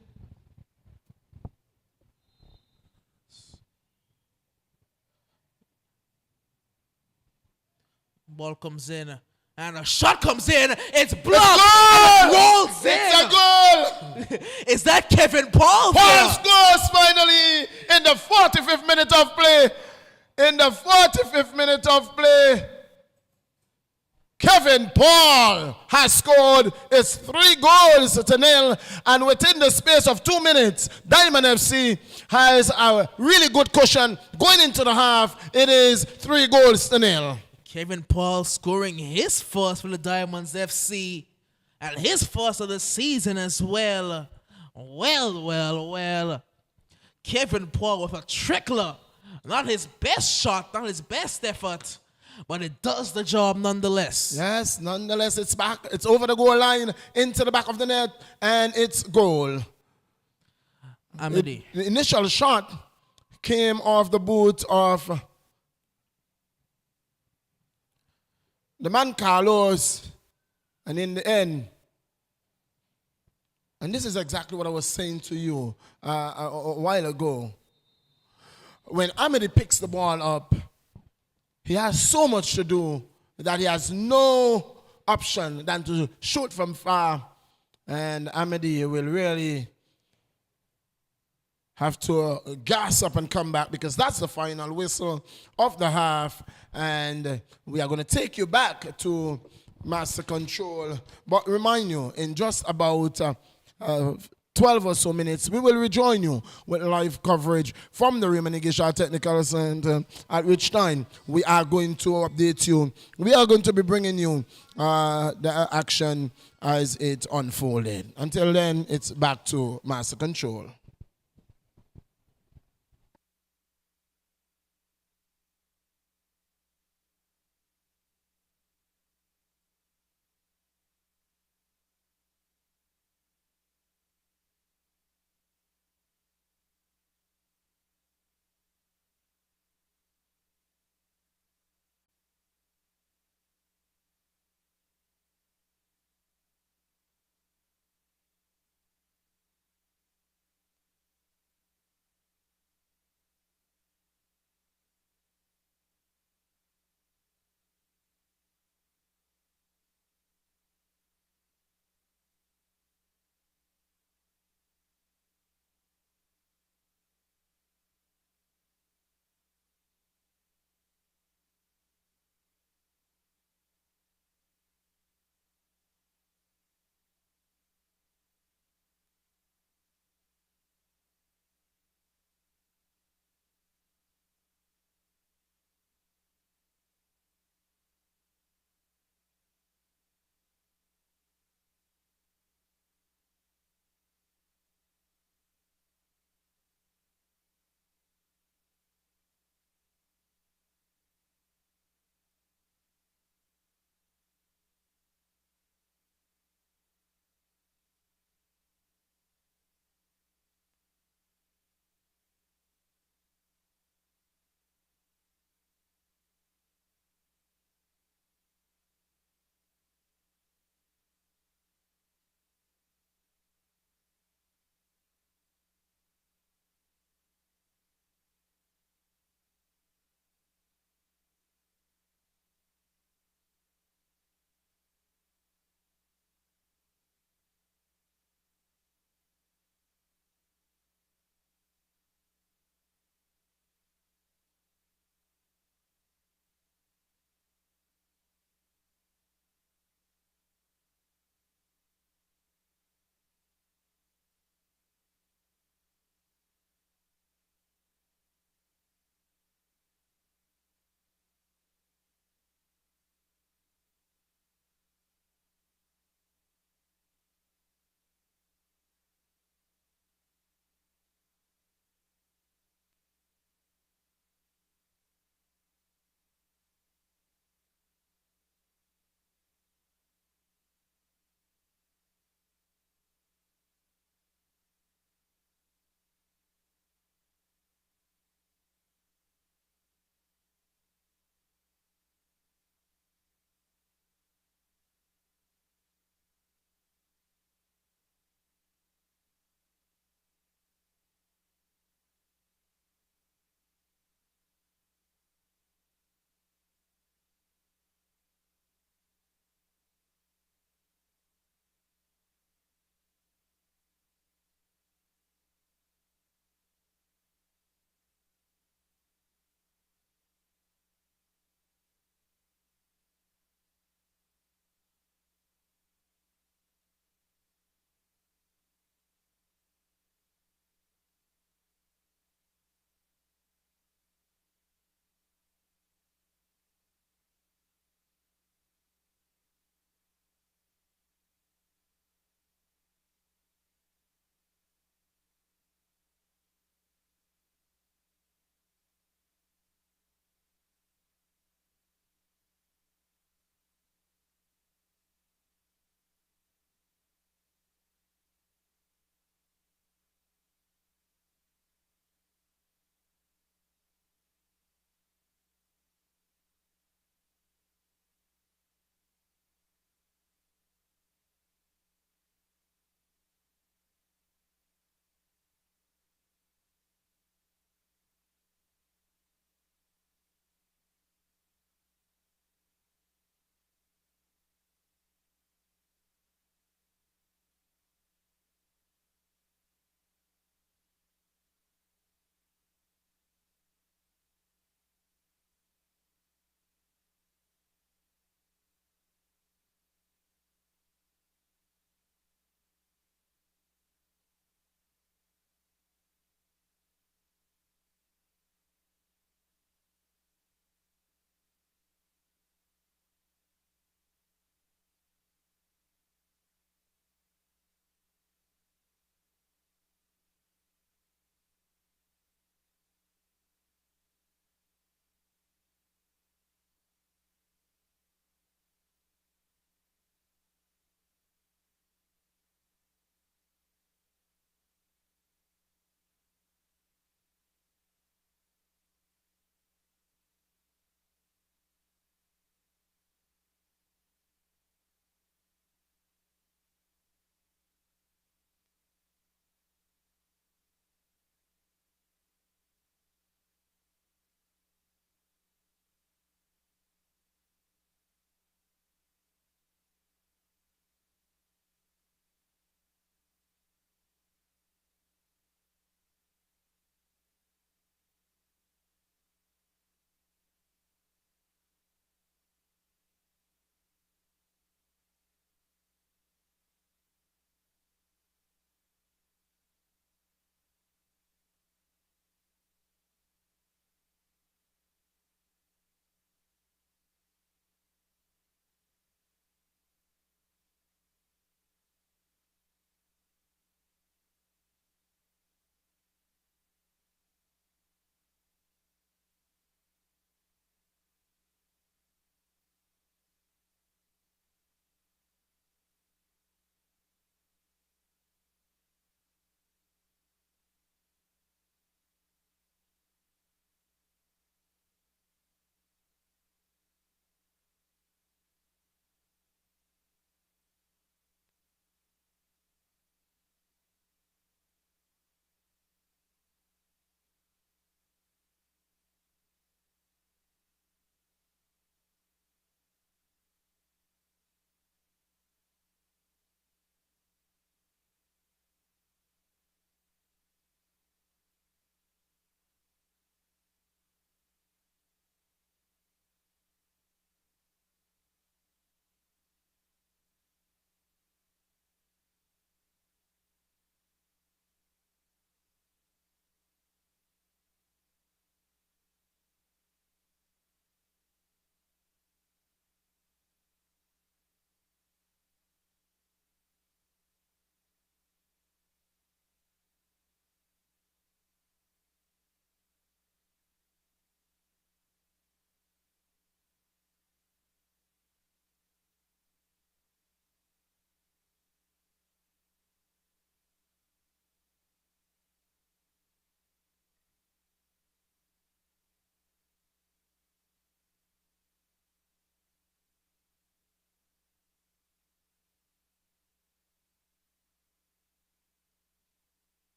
Ball comes in, and a shot comes in. It's blocked. And it rolls in. It's a goal. Is that Kevin Paul? Paul scores finally in the 45th minute of play. In the 45th minute of play, Kevin Paul has scored his 3 goals to nil, and within the space of 2 minutes, Diamond FC has a really good cushion going into the half. It is 3 goals to nil. Kevin Paul scoring his first for the Diamonds FC, and his first of the season as well. Well. Kevin Paul with a trickler. Not his best shot, not his best effort, but it does the job nonetheless. Yes, nonetheless, it's back. It's over the goal line, into the back of the net, and it's goal. Amity. The initial shot came off the boot of the man Carlos, and in the end, and this is exactly what I was saying to you a while ago. When Amity picks the ball up, he has so much to do that he has no option than to shoot from far, and Amity will really have to gas up and come back, because that's the final whistle of the half, and we are going to take you back to Master Control. But remind you, in just about 12 or so minutes, we will rejoin you with live coverage from the Raymond Igisha Technical Center, at which time we are going to update you. We are going to be bringing you the action as it unfolded. Until then, it's back to Master Control.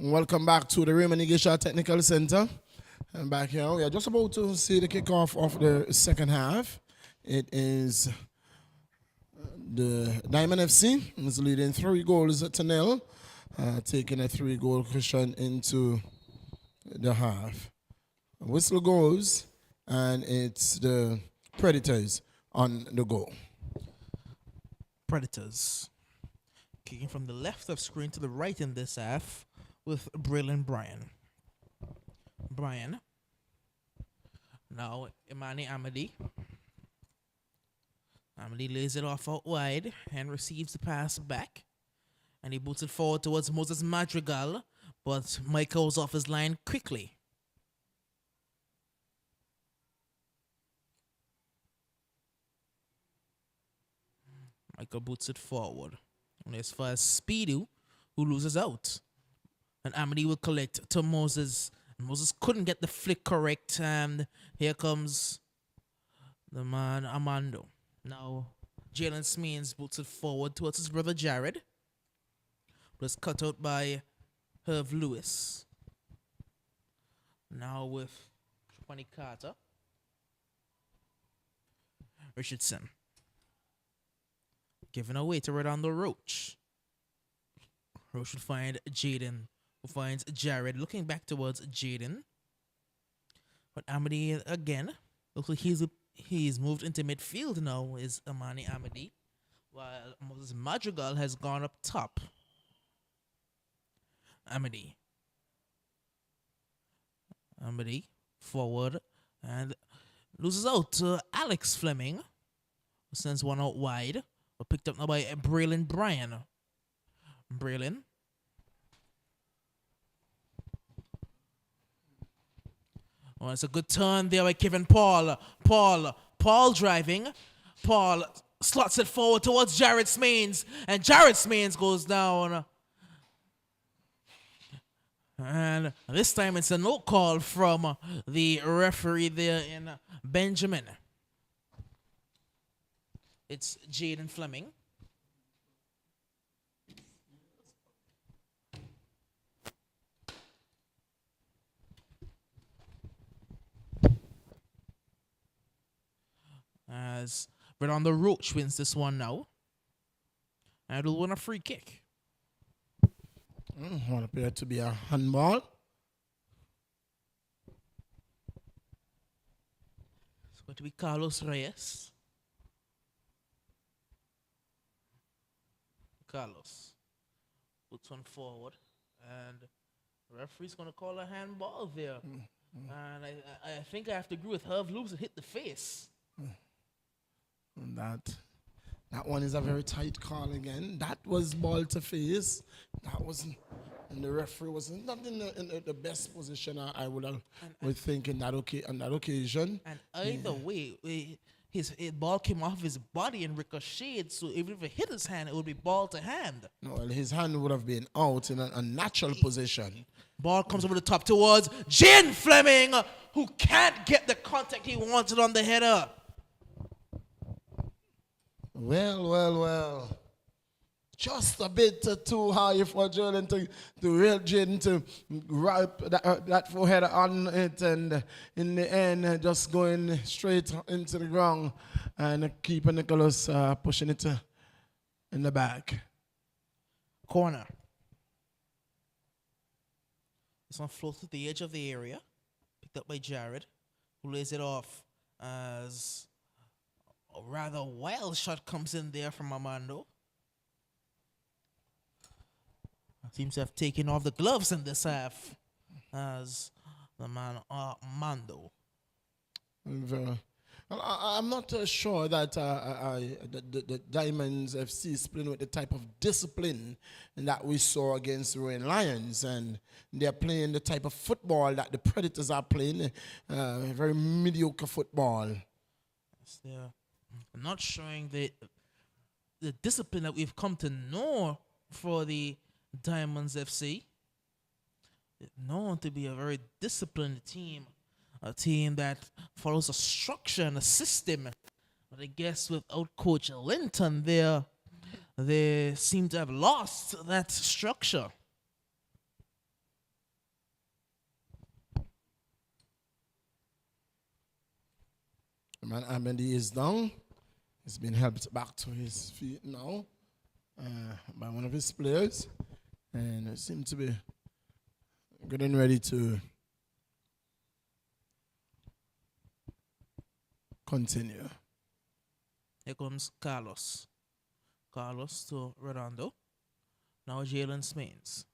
Welcome back to the Raymond Igisha Technical Center. And back here, we are just about to see the kickoff of the second half. It is the Diamond FC is leading 3-0, taking a 3-goal cushion into the half. Whistle goes, and it's the Predators on the goal. Predators kicking from the left of screen to the right in this half with Braylon Bryan. Bryan. Now Imani Amadi. Amadi lays it off out wide and receives the pass back. And he boots it forward towards Moses Madrigal, but Michael's off his line quickly. Michael boots it forward. And as far as Speedo, who loses out. And Amadi will collect to Moses. Moses couldn't get the flick correct, and here comes the man Armando. Now, Jalen Smeens boots it forward towards his brother Jared. But it's cut out by Herv Lewis. Now with Trapani Carter. Richardson. Giving away to Redondo Roach. Roach will find Jaden, who finds Jared, looking back towards Jaden. But Amadi again, looks like he's moved into midfield now, is Amani Amadi. While Moses Madrigal has gone up top. Amadi forward and loses out to Alex Fleming, who sends one out wide. But picked up now by Braylon Bryan. Braylon. Oh, it's a good turn there by Kevin Paul. Paul driving. Paul slots it forward towards Jared Smains. And Jared Smains goes down. And this time it's a no call from the referee there in Benjamin. It's Jaden Fleming. As Redondo Roach wins this one now. And it'll win a free kick. What appeared to be a handball. It's going to be Carlos Reyes. Carlos puts one forward, and the referee's going to call a handball there. And I think I have to agree with Herv Lewis. It hit the face. And that one is a very tight call again. That was ball to face. That wasn't, and the referee was not in the best position I would think on that occasion. And either way, his ball came off his body and ricocheted, so even if it hit his hand, it would be ball to hand. No, well, his hand would have been out in a natural position. Ball comes over the top towards Jane Fleming, who can't get the contact he wanted on the header. Well. Just a bit too high for Jordan to real Jaden to wrap that forehead on it, and in the end just going straight into the ground, and keeper Nicholas pushing it in the back. Corner. This one floats to the edge of the area, picked up by Jared, who lays it off as a rather wild shot comes in there from Armando. Seems to have taken off the gloves in this half as the man Armando. I'm not sure that the Diamonds FC is playing with the type of discipline that we saw against the Rowan Lions, and they're playing the type of football that the Predators are playing, very mediocre football. Yes, they're not showing the discipline that we've come to know for the Diamonds FC. They're known to be a very disciplined team. A team that follows a structure and a system. But I guess without Coach Linton there, they seem to have lost that structure. The man Amedy is down. He's been helped back to his feet now by one of his players. And it seems to be getting ready to continue. Here comes Carlos. Carlos to Redondo. Now Jalen Smains.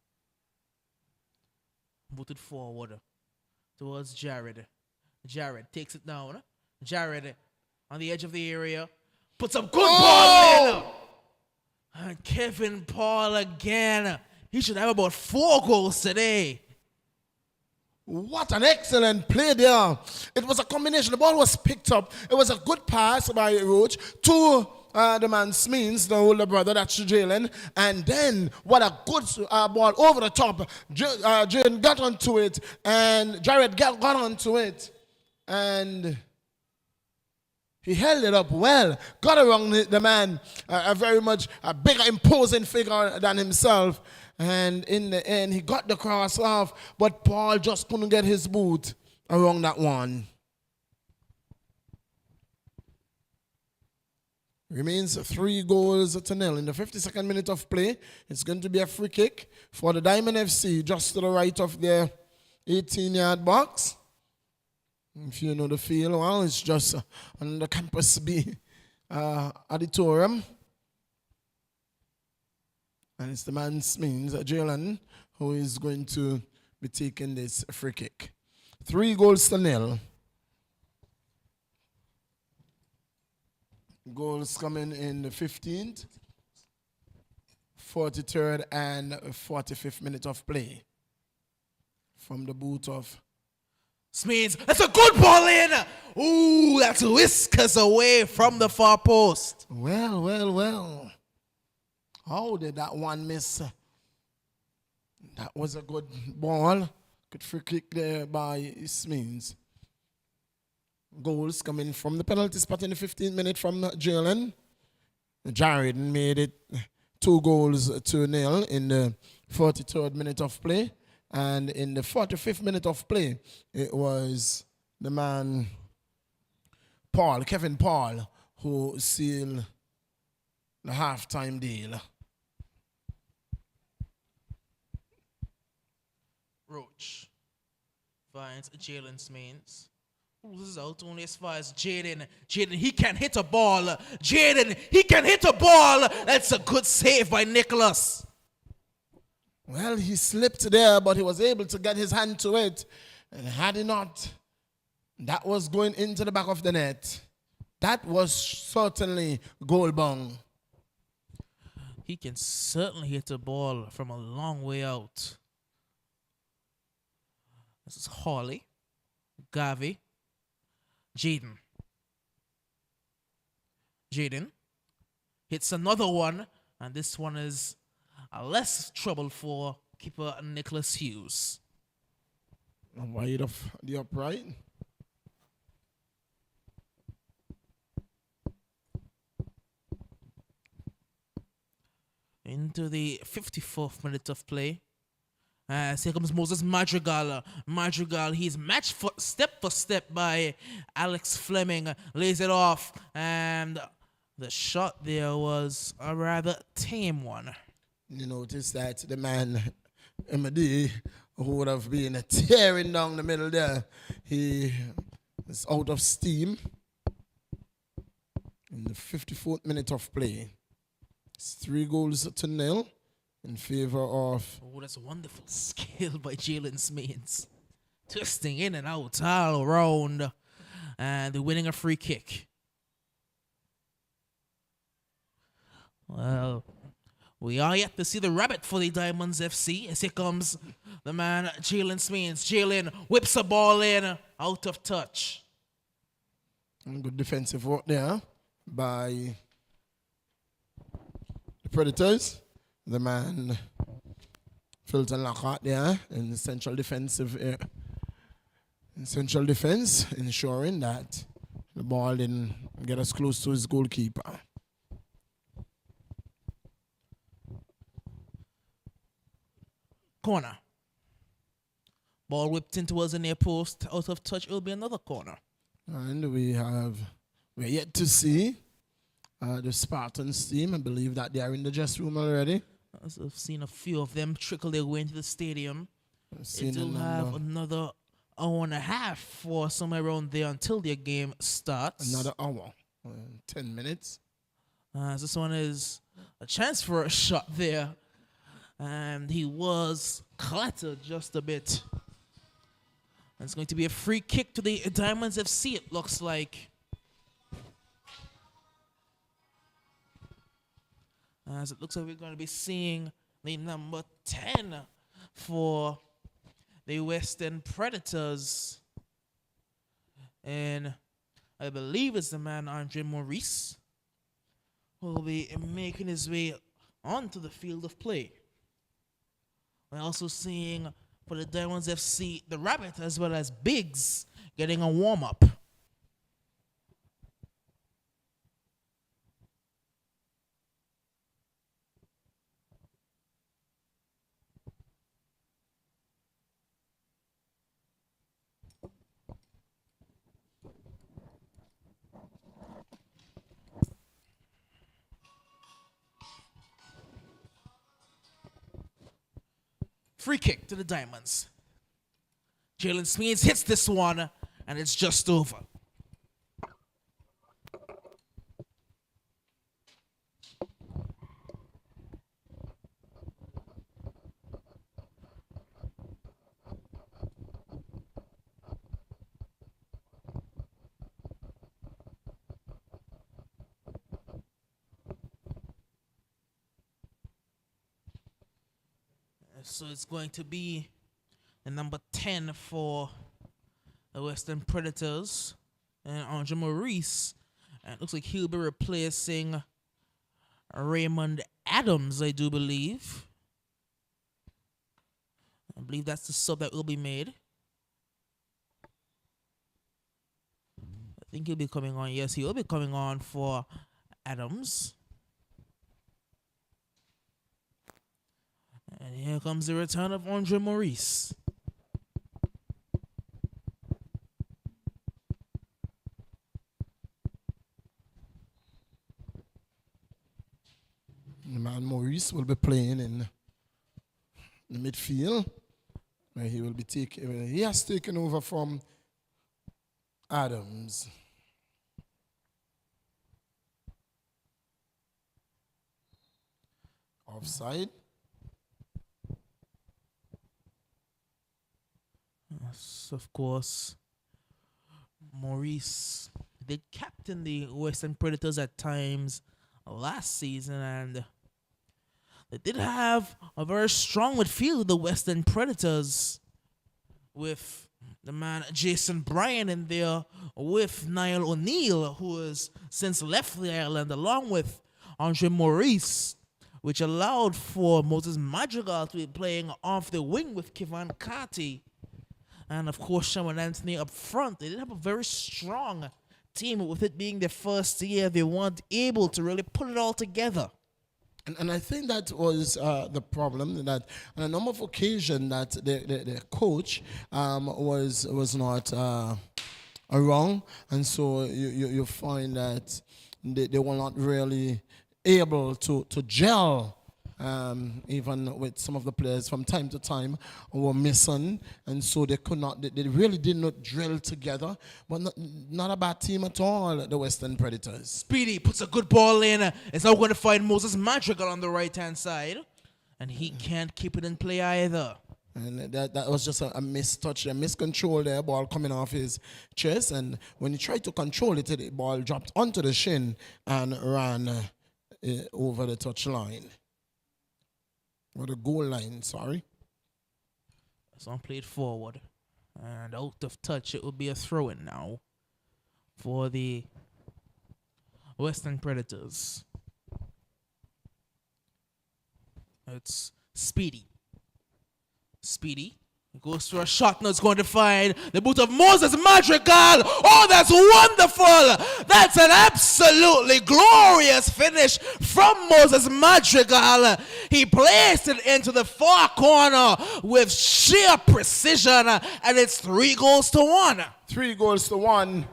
Booted forward towards Jared. Jared takes it down. Jared on the edge of the area. Puts up good ball in. And Kevin Paul again. He should have about 4 goals today. What an excellent play there. It was a combination. The ball was picked up. It was a good pass by Roach to the man Smeens, the older brother, that's Jalen. And then what a good ball over the top. Jalen got onto it and Jared got onto it. And he held it up well. Got around the man, a very much a bigger, imposing figure than himself. And in the end, he got the cross off, but Paul just couldn't get his boot around that one. Remains 3-0 in the 52nd minute of play. It's going to be a free kick for the Diamond FC just to the right of their 18-yard box. If you know the field, well, it's just on the Campus B auditorium. And it's the man Smeens, Jalen, who is going to be taking this free kick. 3-0. Goals coming in the 15th, 43rd, and 45th minute of play. From the boot of Smeens. That's a good ball in. Ooh, that's whiskers away from the far post. Well. How did that one miss? That was a good ball. Good free kick there by Smeens. Goals coming from the penalty spot in the 15th minute from Jalen. Jared made it 2-0 in the 43rd minute of play. And in the 45th minute of play, it was the man Kevin Paul, who sealed the halftime deal. Roach finds Jalen Smains. This is out only as far as Jaden. Jaden, he can hit a ball. Jaden, he can hit a ball. That's a good save by Nicholas. Well, he slipped there, but he was able to get his hand to it. And had he not, that was going into the back of the net. That was certainly goal bound. He can certainly hit a ball from a long way out. This is Hawley, Gavi, Jaden. Jaden hits another one, and this one is less trouble for keeper Nicholas Hughes. Wide of the upright. Into the 54th minute of play. Here comes Moses Madrigal. Madrigal, he's matched for step by Alex Fleming. Lays it off. And the shot there was a rather tame one. You notice that the man, MD, who would have been tearing down the middle there, he is out of steam in the 54th minute of play. It's 3-0 in favor of... Oh, that's a wonderful skill by Jalen Smains. Twisting in and out all around. And they're winning a free kick. Well, we are yet to see the rabbit for the Diamonds FC. As here comes the man, Jalen Smains. Jalen whips a ball in, out of touch. And good defensive work there by the Predators. The man, Filton Lockhart there in the central defensive defense, ensuring that the ball didn't get as close to his goalkeeper. Corner. Ball whipped in towards the near post, out of touch. It will be another corner. And we're yet to see the Spartans team. I believe that they are in the dressing room already. I've seen a few of them trickle their way into the stadium. They do The have another hour and a half for somewhere around there until their game starts. another hour, 10 minutes. This one is a chance for a shot there. And he was clattered just a bit. And it's going to be a free kick to the Diamonds FC, it looks like. As it looks like we're going to be seeing the number 10 for the Western Predators. And I believe it's the man Andre Maurice who will be making his way onto the field of play. We're also seeing for the Diamonds FC, the Rabbit as well as Biggs getting a warm-up. Free kick to the Diamonds. Jalen Smeens hits this one, and it's just over. So it's going to be the number 10 for the Western Predators and Andre Maurice. And it looks like he'll be replacing Raymond Adams, I do believe. I believe that's the sub that will be made. I think he'll be coming on. Yes, he will be coming on for Adams. And here comes the return of Andre Maurice. The man Maurice will be playing in the midfield, where he will be taking. He has taken over from Adams. Offside. Yes, of course, Maurice did captain the Western Predators at times last season, and they did have a very strong midfield, the Western Predators, with the man Jason Bryan in there, with Niall O'Neill, who has since left the island, along with Andre Maurice, which allowed for Moses Madrigal to be playing off the wing with Kevin Carty. And of course, Shaman Anthony up front. They did have a very strong team. With it being their first year, they weren't able to really put it all together. And I think that was the problem, that on a number of occasions that the coach was not around, and so you find that they were not really able to gel. Even with some of the players from time to time were missing, and so they could not. They really did not drill together. But not a bad team at all, the Western Predators. Speedy puts a good ball in. It's now going to find Moses Madrigal on the right-hand side, and he can't keep it in play either. And that was just a mistouch, a miscontrol there, ball coming off his chest, and when he tried to control it, the ball dropped onto the shin and ran over the touch line. Or the goal line, sorry. Someone played forward. And out of touch, it will be a throw-in now for the Western Predators. It's Speedy. Speedy goes for a shot, now it's going to find the boot of Moses Madrigal. Oh, that's wonderful. That's an absolutely glorious finish from Moses Madrigal. He placed it into the far corner with sheer precision, and it's 3-1. 3-1.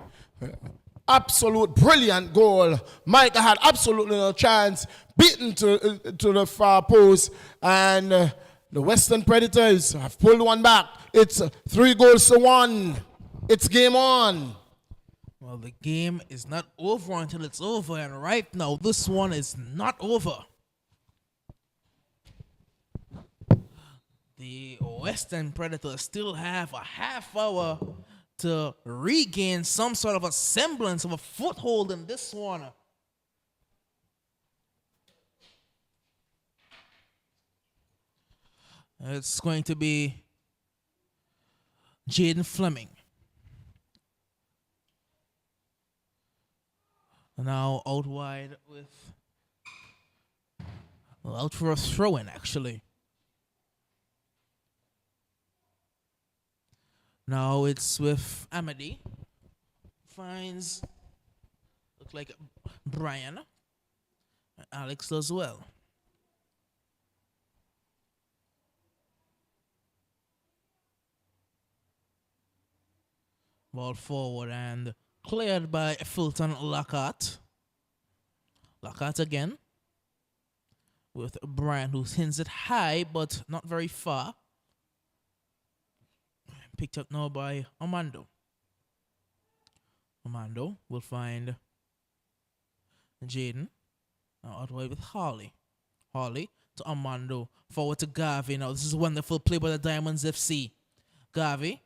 Absolute brilliant goal. Micah had absolutely no chance. Beaten to the far post. And the Western Predators have pulled one back. It's 3-1. It's game on. Well, the game is not over until it's over. And right now, this one is not over. The Western Predators still have a half hour to regain some sort of a semblance of a foothold in this one. It's going to be Jaden Fleming. Now out wide with, well, out for a throw-in actually. Now it's with Amity. Finds, looks like Brian. And Alex does well. Ball forward and cleared by Fulton Lockhart. Lockhart again. With Brian, who hits it high but not very far. Picked up now by Armando. Armando will find Jaden. Now out wide with Harley. Harley to Armando. Forward to Garvey. Now this is a wonderful play by the Diamonds FC. Garvey.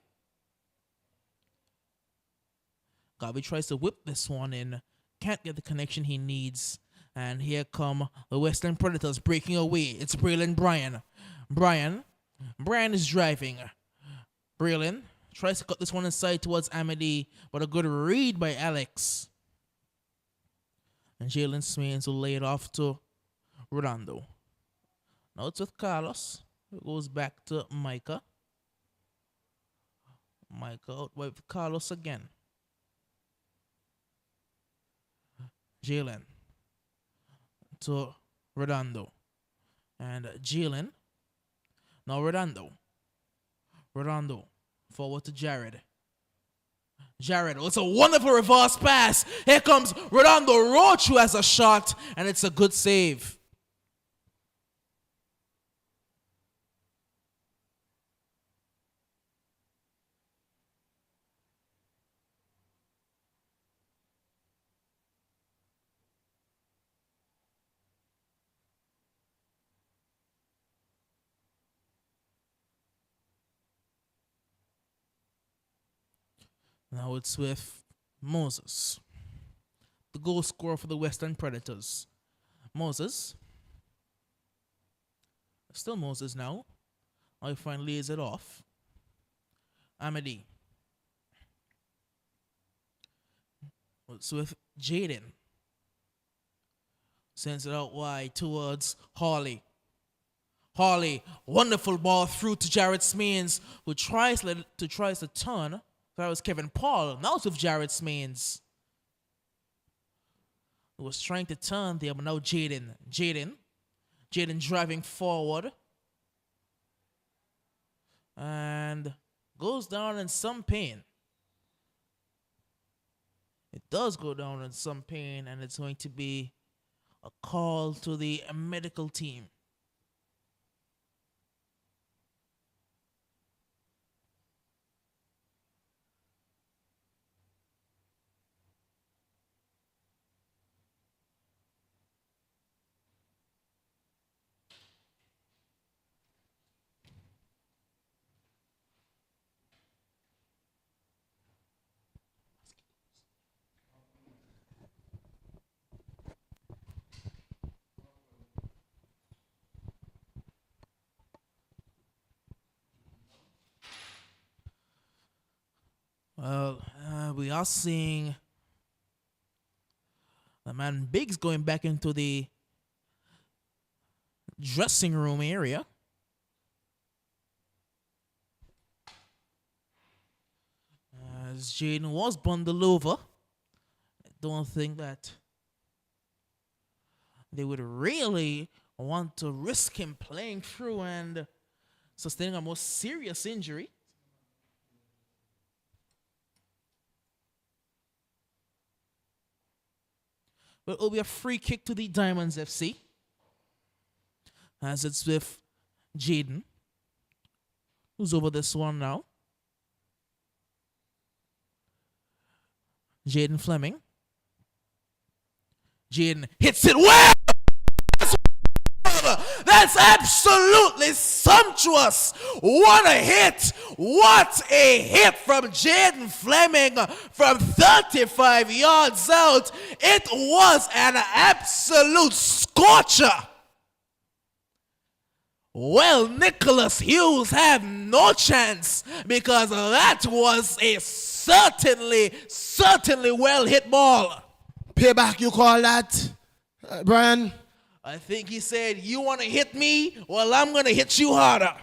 Garvey tries to whip this one in. Can't get the connection he needs. And here come the Western Predators breaking away. It's Braylon Bryan. Bryan is driving. Braylon tries to cut this one inside towards Amity, but a good read by Alex. And Jalen Smains will lay it off to Rolando. Now it's with Carlos. It goes back to Micah. Micah out with Carlos again. Jalen to Redondo. And Jalen. Now Redondo forward to Jared. Oh, it's a wonderful reverse pass. Here comes Redondo Roach, who has a shot, and it's a good save. Now it's with Moses, the goal scorer for the Western Predators. Moses. Still Moses now. Now he finally lays it off. Amity. It's with Jaden. Sends it out wide towards Harley. Wonderful ball through to Jared Smains, who tries to turn. That was Kevin Paul. Now it's with Jared Smains. Who was trying to turn there, but now Jaden driving forward. And goes down in some pain. It does go down in some pain, and it's going to be a call to the medical team. Well, we are seeing the man Biggs going back into the dressing room area. As Jaden was bundled over. I don't think that they would really want to risk him playing through and sustaining a more serious injury. But it will be a free kick to the Diamonds FC. As it's with Jaden, who's over this one now. Jaden Fleming. Jaden hits it well! That's absolutely sumptuous. What a hit. What a hit from Jaden Fleming from 35 yards out. It was an absolute scorcher. Well, Nicholas Hughes had no chance because that was a certainly well hit ball. Payback, you call that, Brian? I think he said, you want to hit me? Well, I'm going to hit you harder.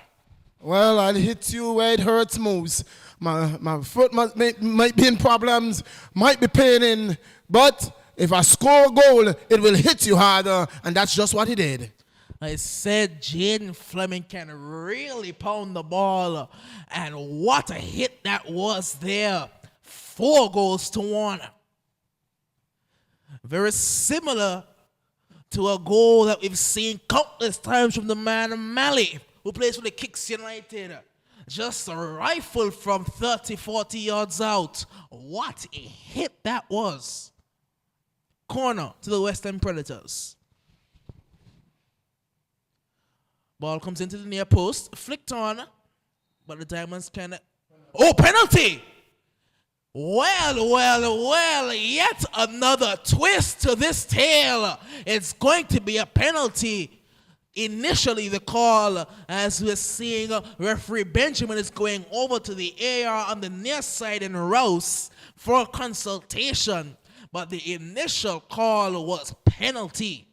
Well, I'll hit you where it hurts most. My foot might be in problems, might be paining, but if I score a goal, it will hit you harder, and that's just what he did. I said Jaden Fleming can really pound the ball, and what a hit that was there. 4-1. Very similar to a goal that we've seen countless times from the man Malley, who plays for the Kicks United. Just a rifle from 30, 40 yards out. What a hit that was. Corner to the Western Predators. Ball comes into the near post, flicked on, but the Diamonds can... Oh, penalty! Well, yet another twist to this tale. It's going to be a penalty. Initially, the call, as we're seeing, referee Benjamin is going over to the AR on the near side in Rouse for consultation. But the initial call was penalty.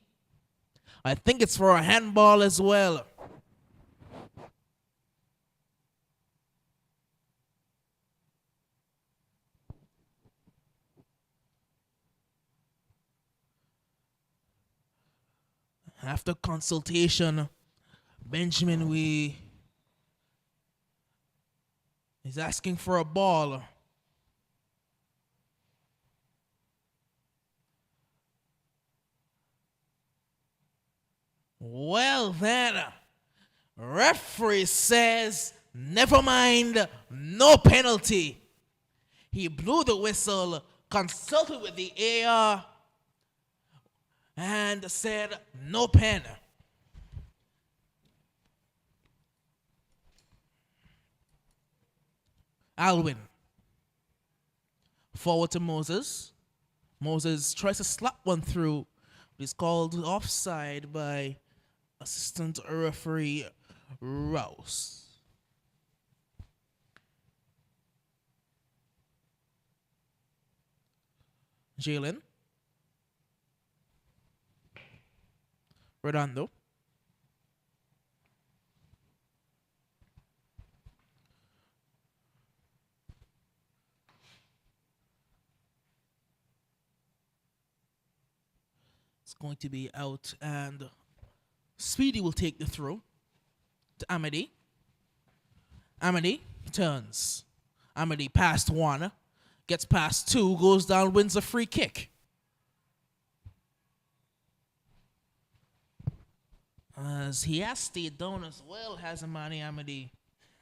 I think it's for a handball as well. After consultation, Benjamin is asking for a ball. Well then, referee says, never mind, no penalty. He blew the whistle, consulted with the AR, and said, no pen. Alwyn. Forward to Moses. Moses tries to slap one through. He's called offside by assistant referee Rouse. Jalen. Redondo. It's going to be out, and Speedy will take the throw to Amity. Amity turns. Amity past one, gets past two, goes down, wins a free kick. As he has stayed down as well, has Amani Amity.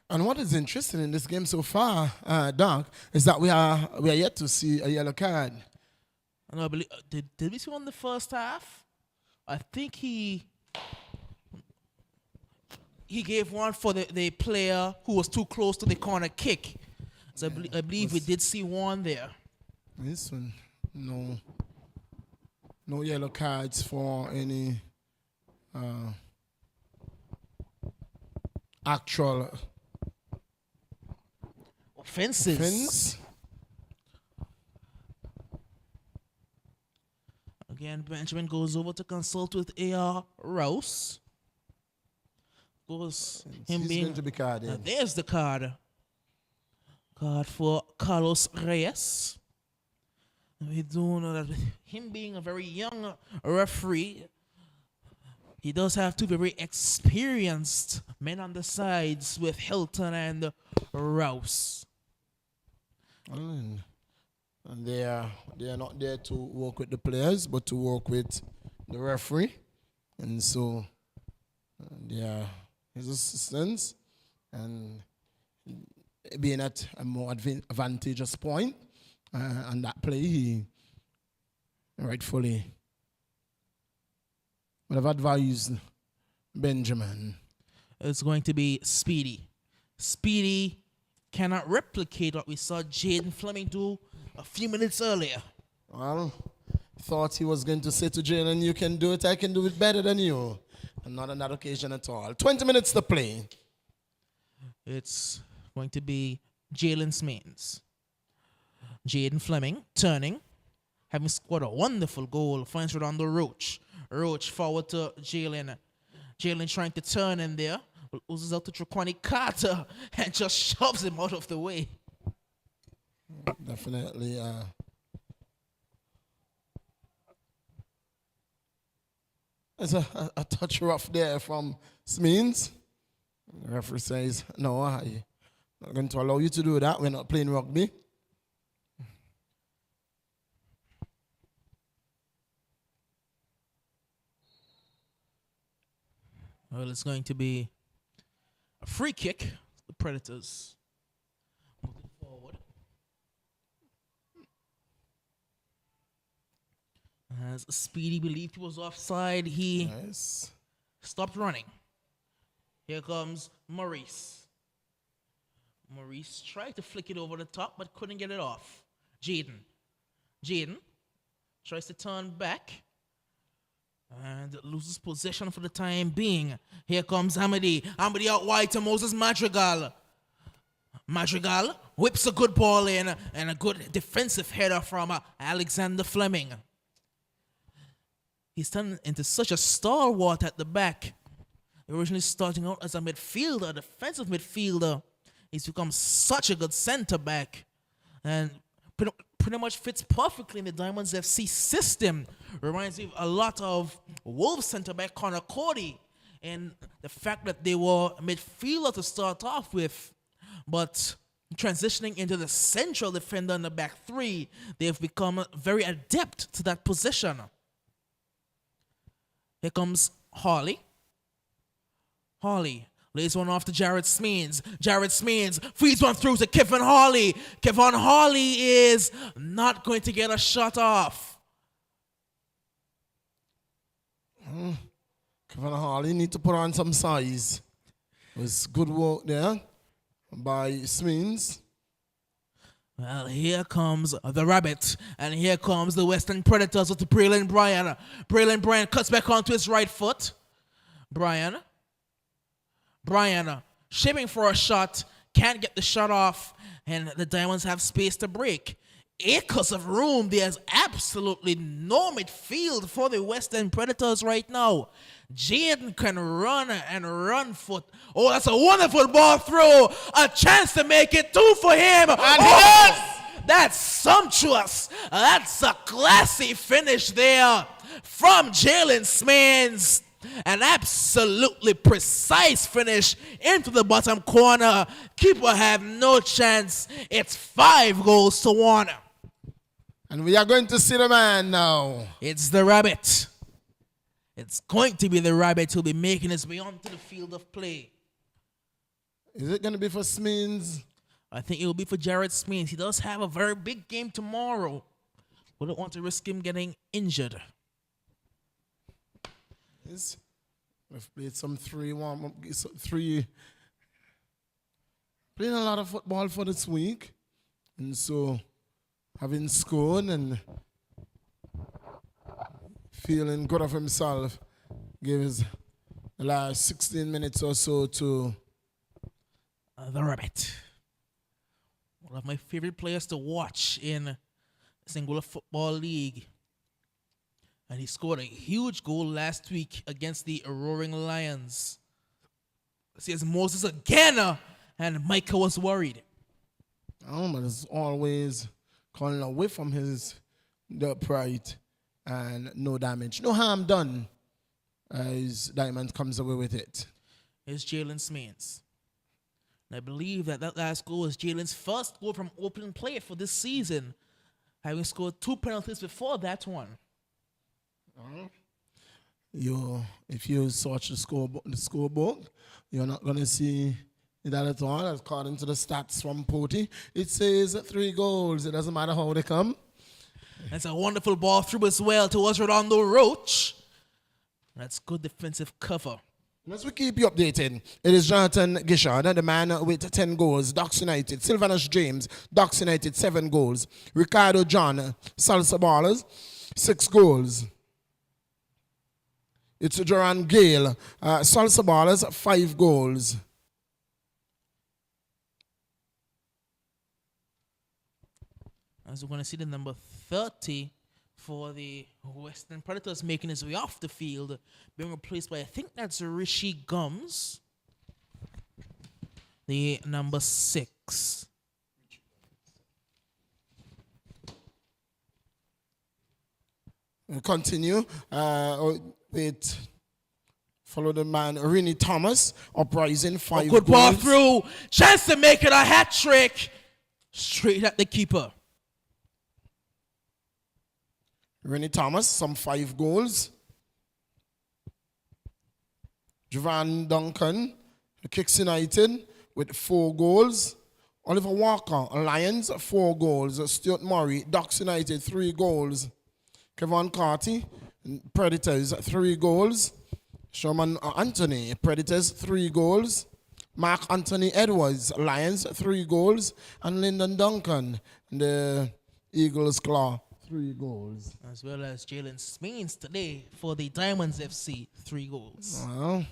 And what is interesting in this game so far, Doc, is that we are yet to see a yellow card. And I believe did we see one in the first half? I think he gave one for the player who was too close to the corner kick. So I believe we did see one there. This one, no yellow cards for any actual offenses. Offense. Again, Benjamin goes over to consult with AR Rouse. Goes him He's being going to be carded. there's the card. Card for Carlos Reyes. And we do know that with him being a very young referee, he does have two very experienced men on the sides with Hilton and Rouse. And they are not there to work with the players, but to work with the referee. And so they are his assistants. And being at a more advantageous point on that play, he rightfully would have advised Benjamin. It's going to be Speedy. Speedy cannot replicate what we saw Jaden Fleming do a few minutes earlier. Well, thought he was going to say to Jalen, you can do it, I can do it better than you. And not on that occasion at all. 20 minutes to play. It's going to be Jalen Smains. Jaden Fleming turning, having scored a wonderful goal, finds it on the Roach. Roach forward to Jalen. Jalen trying to turn in there, but loses out to Traquani Carter and just shoves him out of the way. Definitely. There's a touch rough there from Smeens. The referee says, no, I'm not going to allow you to do that. We're not playing rugby. Well, it's going to be a free kick. The Predators moving forward. As Speedy believed he was offside, he stopped running. Here comes Maurice. Maurice tried to flick it over the top, but couldn't get it off. Jaden tries to turn back and loses possession for the time being. Here comes Hamidi. Hamidi out wide to Moses Madrigal. Madrigal whips a good ball in and a good defensive header from Alexander Fleming. He's turned into such a stalwart at the back. Originally starting out as a midfielder, a defensive midfielder. He's become such a good center back and pretty much fits perfectly in the Diamonds FC system. Reminds me a lot of Wolves center back Connor Cody, and the fact that they were a midfielder to start off with, but transitioning into the central defender in the back three, they've become very adept to that position. Here comes Harley. Harley lays one off to Jared Smeens. Jared Smeens feeds one through to Kevin Harley. Kevin Harley is not going to get a shot off. Kevin Harley need to put on some size. It was good work there by Smeens. Well, here comes the Rabbit, and here comes the Western Predators with Braylon Bryan. Braylon Bryan cuts back onto his right foot. Bryan shaping for a shot, can't get the shot off, and the Diamonds have space to break. Acres of room. There's absolutely no midfield for the Western Predators right now. Jaden can run and run foot. Oh, that's a wonderful ball through. A chance to make it two for him. And that's sumptuous. That's a classy finish there from Jalen Smains. An absolutely precise finish into the bottom corner. Keeper have no chance. It's 5-1. And we are going to see the man now. It's the Rabbit. It's going to be the Rabbit who'll be making his way onto the field of play. Is it going to be for Smeens? I think it will be for Jared Smeens. He does have a very big game tomorrow. We don't want to risk him getting injured. Yes. We've played playing a lot of football for this week. And so having scored and feeling good of himself, gave his the last 16 minutes or so to the Rabbit. One of my favorite players to watch in Singular Football League. And he scored a huge goal last week against the Roaring Lions. Here's Moses again, and Micah was worried. But it's always calling away from his upright and no damage. No harm done as Diamond comes away with it. It's Jalen Smains. And I believe that last goal is Jalen's first goal from open play for this season. having scored 2 penalties before that one. If you search the scoreboard, you're not going to see that at all. According to the stats from Poti, it says 3 goals. It doesn't matter how they come. That's a wonderful ball through as well towards Redondo Roach. That's good defensive cover. As we keep you updated, it is Jonathan Gishard, the man with 10 goals, Docks United. Sylvanus James, Docks United, 7 goals. Ricardo John, Salsa Ballers, 6 goals. It's Joran Gale, Salsa Ballers, 5 goals. As we're going to see the number 30 for the Western Predators making his way off the field, being replaced by, I think that's Rishi Gums, the number 6. We continue with follow the man Rini Thomas, uprising 5 good goals. ball through, chance to make it a hat trick, straight at the keeper. Rennie Thomas, some 5 goals. Jovan Duncan, Kicks United, with 4 goals. Oliver Walker, Lions, 4 goals. Stuart Murray, Docks United, 3 goals. Kevin Carty, Predators, 3 goals. Sherman Anthony, Predators, 3 goals. Mark Anthony Edwards, Lions, 3 goals. And Lyndon Duncan, the Eagles Claw, 3 goals. As well as Jalen Smeens today for the Diamonds FC, 3 goals. Well,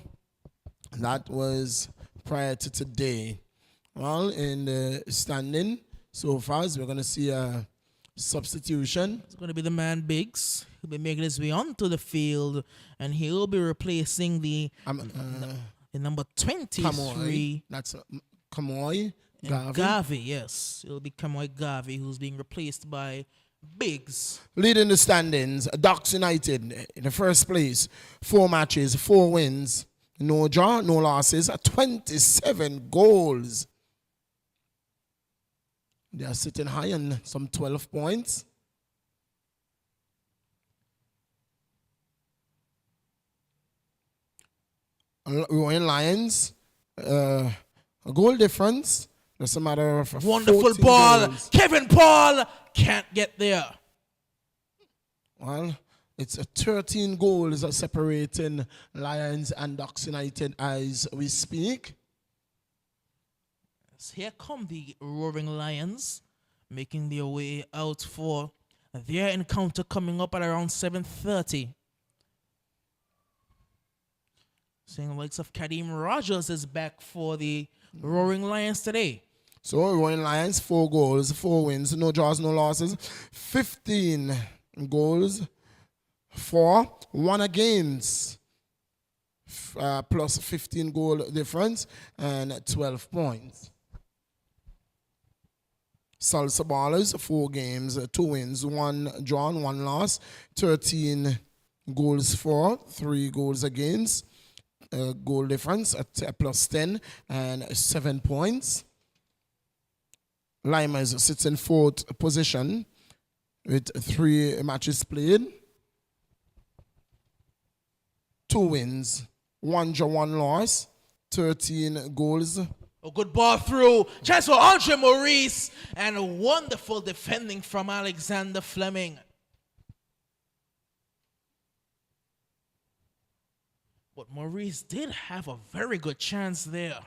that was prior to today. Well, in the standing so far, we're going to see a substitution. It's going to be the man Biggs. He'll be making his way onto the field, and he'll be replacing the number 23. Kamoy. That's Kamoy Garvey, yes. It'll be Kamoy Garvey, who's being replaced by Biggs. Leading the standings, Docks United in the first place. 4 matches, 4 wins. No draw, no losses. 27 goals. They are sitting high on some 12 points. Royal Lions, a goal difference. Just a matter of wonderful ball. Goals. Kevin Paul can't get there. Well, it's 13 goals separating Lions and Docks United as we speak. Here come the Roaring Lions, making their way out for their encounter coming up at around 7:30. Seeing the likes of Kadeem Rogers is back for the Roaring Lions today. So, Roaring Lions, 4 goals, 4 wins, no draws, no losses. 15 goals for 1 against, plus 15 goal difference and 12 points. Salsa Ballers, 4 games, 2 wins, 1 drawn, 1 loss. 13 goals for, 3 goals against. Goal difference at plus 10 and 7 points. Limers sits in 4th position with 3 matches played. 2 wins, 1 draw, 1 loss, 13 goals. A good ball through. Chance for Andre Maurice. And a wonderful defending from Alexander Fleming. But Maurice did have a very good chance there.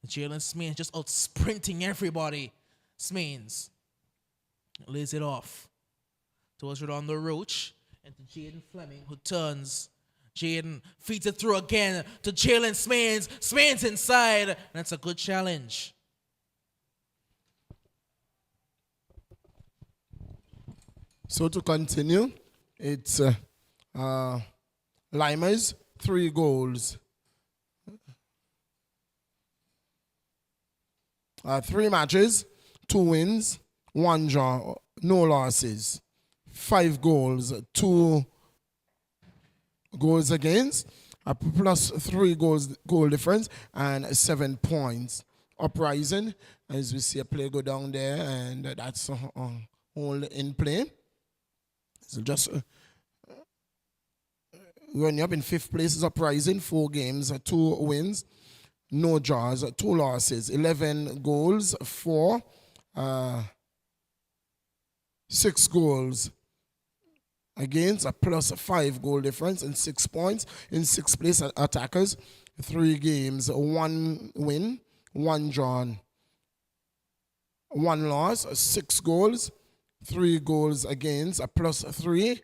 Jalen Smeens just out sprinting everybody. Smeens lays it off towards Redondo Roach and to Jaden Fleming, who turns. Jaden feeds it through again to Jalen Smeens. Smeens inside. That's a good challenge. So to continue, it's Limers, 3 goals. 3 matches, 2 wins, 1 draw, no losses. 5 goals, 2 goals against. a plus 3 goal difference and 7 points. Uprising, as we see a play go down there, and that's all in play. So just running up in 5th place is Uprising, 4 games, 2 wins, no draws, 2 losses, 11 goals, 6 goals against, a plus 5 goal difference and 6 points. In 6th place, Attackers, 3 games, 1 win, 1 drawn, 1 loss, 6 goals, 3 goals against, a plus 3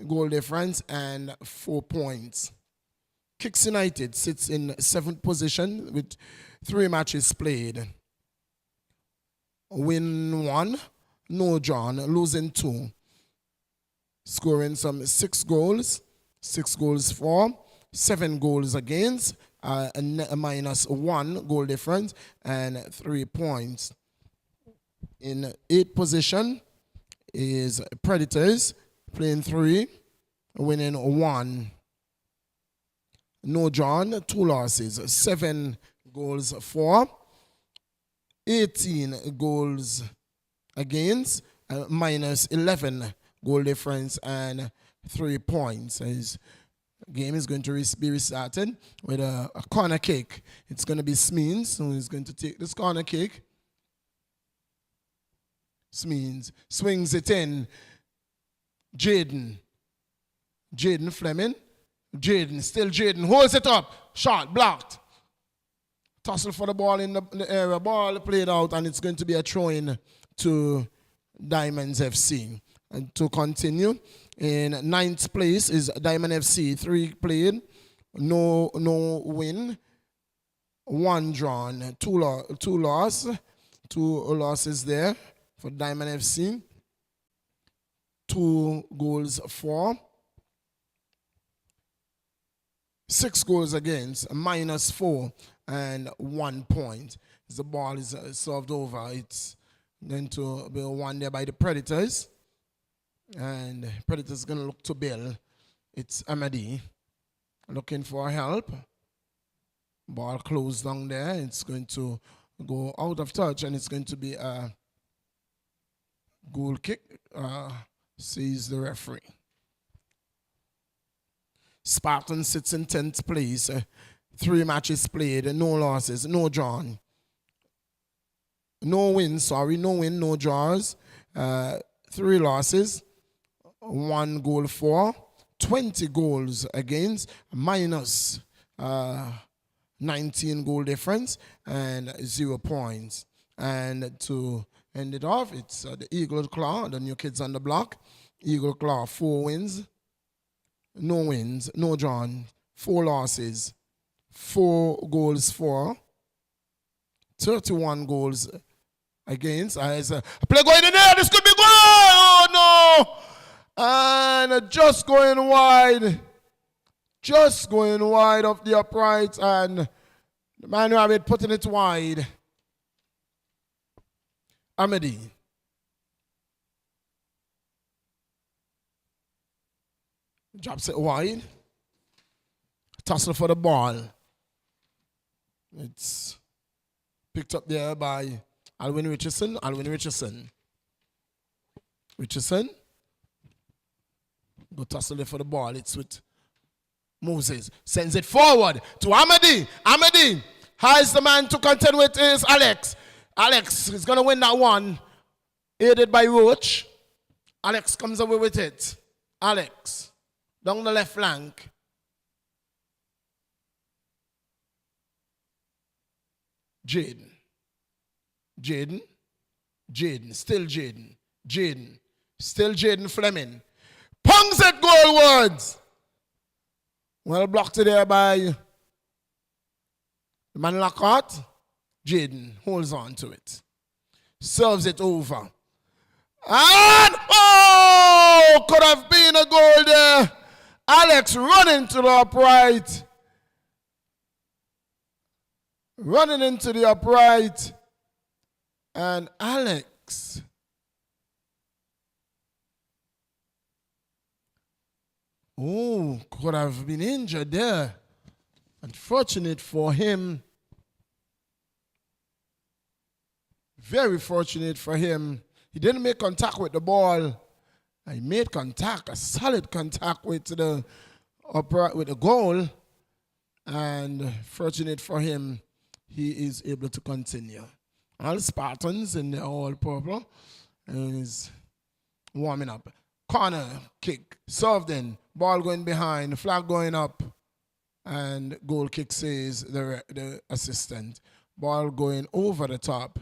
goal difference and 4 points. Kicks United sits in 7th position with 3 matches played. Win 1, no drawn, losing 2. Scoring some 6 goals for, 7 goals against, a minus 1 goal difference and 3 points. In 8th position is Predators, playing 3, winning 1. No drawn, 2 losses, 7 goals for, 18 goals against, minus 11 goal difference and 3 points. His game is going to be restarted with a corner kick. It's going to be Smeens who is going to take this corner kick. Smeens swings it in. Jaden Fleming. Jaden holds it up. Shot blocked. Tussle for the ball in the area. Ball played out, and it's going to be a throw-in to Diamonds FC. And to continue, in 9th place is Diamond FC. 3 played, no win, 1 drawn, 2 losses there for Diamond FC. 2 goals for, 6 goals against, minus 4 and 1 point. As the ball is served over, it's going to be won there by the Predators. And Predators going to look to Bill. It's Amadi looking for help. Ball closed down there. It's going to go out of touch, and it's going to be a goal kick, says the referee. Spartan sits in 10th place. 3 matches played, no losses, no drawn. No win, no draws. 3 losses, 1 goal for, 20 goals against, minus 19 goal difference and 0 points. And to end it off, it's the Eagle Claw, the new kids on the block. Eagle Claw, 4 wins, no drawn, 4 losses, 4 goals for, 31 goals against. As a play going in there, this could be good. Oh no! And just going wide of the upright, and the man who had it putting it wide. Amadi. Drops it wide. Tussle for the ball. It's picked up there by Alwyn Richardson. Richardson. Go tussle there for the ball. It's with Moses. Sends it forward to Amadi. Amadi has the man to contend with is Alex. Alex is going to win that one. Aided by Roach. Alex comes away with it. Alex down the left flank. Jaden. Still Jaden Fleming. Pungs it goalwards. Well blocked there by the man Lockhart. Jaden holds on to it. Serves it over. And, oh, could have been a goal there. Alex running to the upright. And Alex Oh, could have been injured there. Unfortunate for him. Very fortunate for him. He didn't make contact with the ball. He made contact, a solid contact with the goal. And fortunate for him, he is able to continue. All Spartans in the all purple is warming up. Corner kick, served in, ball going behind, flag going up, and goal kick says the assistant. Ball going over the top.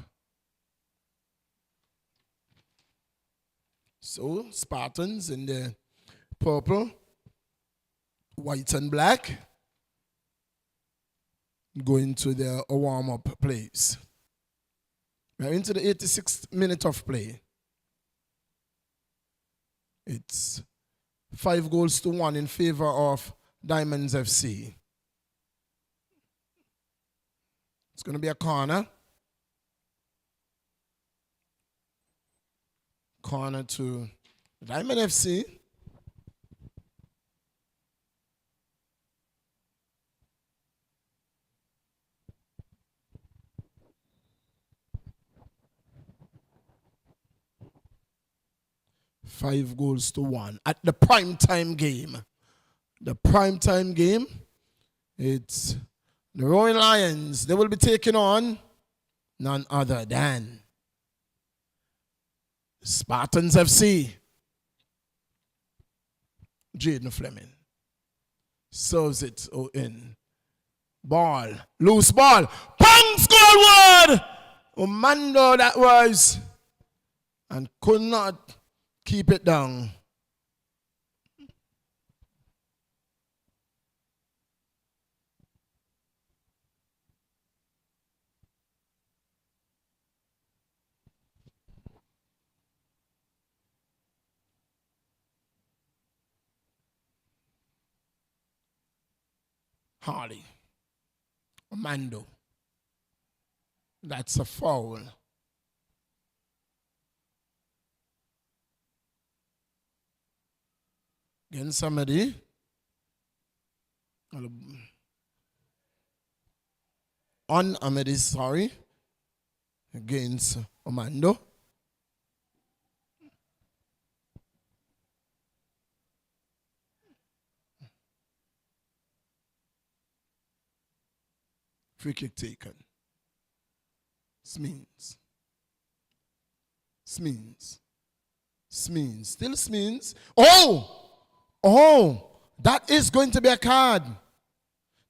So Spartans in the purple, white and black, going to their warm-up plays. We're into the 86th minute of play. It's 5-1 in favor of Diamonds FC. It's going to be a corner. Corner to Diamond FC. Five goals to one at the prime time game. The prime time game, it's the Roaring Lions. They will be taking on none other than Spartans FC. Jaden Fleming serves it in. Ball, loose ball. Pang, scoreboard! Omando that was. And could not keep it down. Harley. Mando. That's a foul. Against somebody. On Amedi, sorry. Against Omando. Free kick taken. Smins. Still Smins. Oh, that is going to be a card.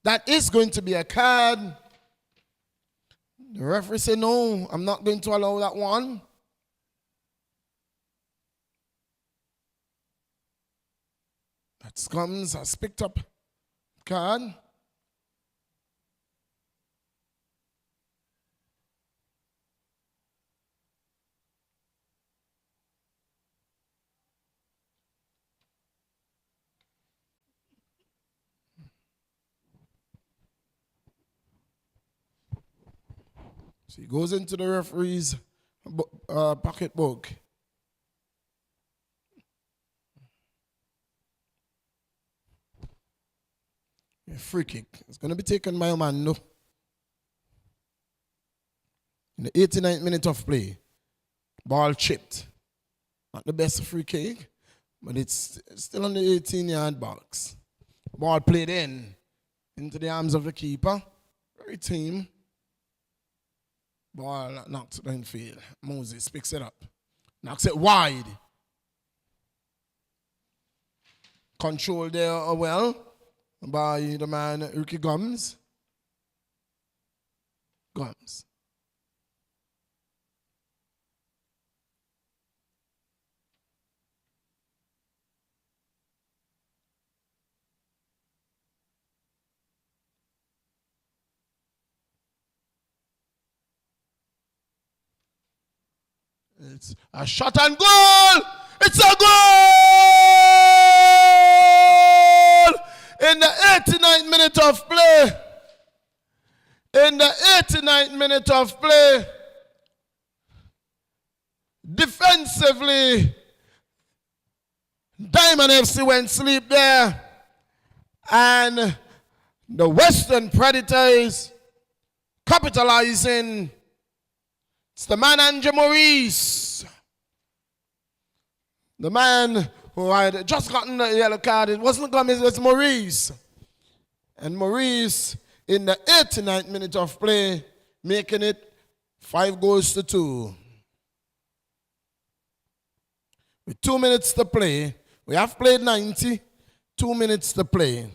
That is going to be a card. The referee said, no, I'm not going to allow that one. That Scums has picked up card. So he goes into the referee's pocketbook. A free kick. It's going to be taken by Omando. In the 89th minute of play. Ball chipped. Not the best free kick, but it's still on the 18-yard box. Ball played into the arms of the keeper. Very team. Ball knocked downfield. Moses picks it up. Knocks it wide. Controlled there well by the man Ricky Gums. It's a shot and goal! It's a goal! In the 89th minute of play. In the 89th minute of play. Defensively, Diamond FC went sleep there. And the Western Predators capitalizing. It's the man Andrew Maurice. The man who had just gotten the yellow card. It wasn't Gomez, it was Maurice. And Maurice, in the 89th minute of play, making it 5-2. With 2 minutes to play, we have played 90, 2 minutes to play.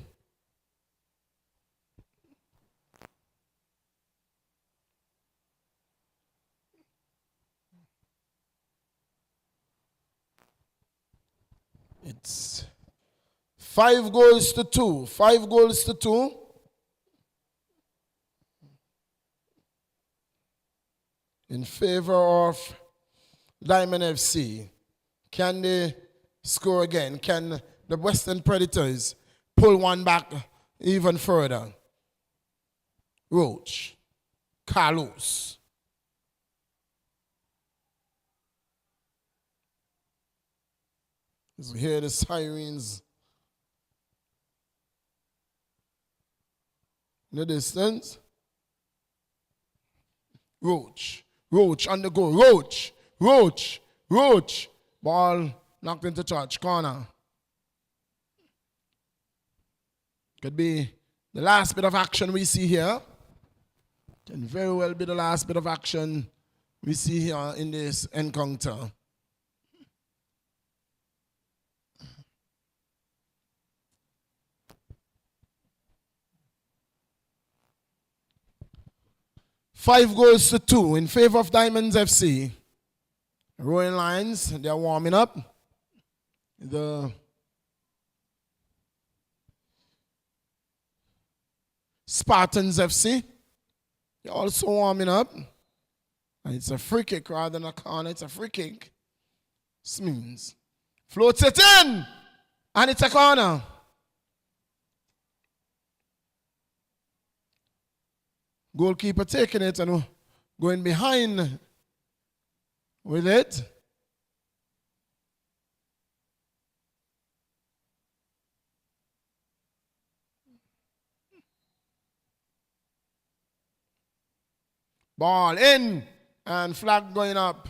It's 5-2. 5-2. In favor of Diamond FC. Can they score again? Can the Western Predators pull one back even further? Roach. Carlos. As we hear the sirens in the distance. Roach. Roach on the goal. Roach. Roach. Roach. Ball knocked into touch. Corner. Could be the last bit of action we see here. Can very well be the last bit of action we see here in this encounter. Five goals to 2 in favor of Diamonds FC. Rowing lines, they're warming up. The Spartans FC, they're also warming up. And it's a free kick rather than a corner. It's a free kick. This means floats it in, and it's a corner. Goalkeeper taking it and going behind with it. Ball in and flag going up.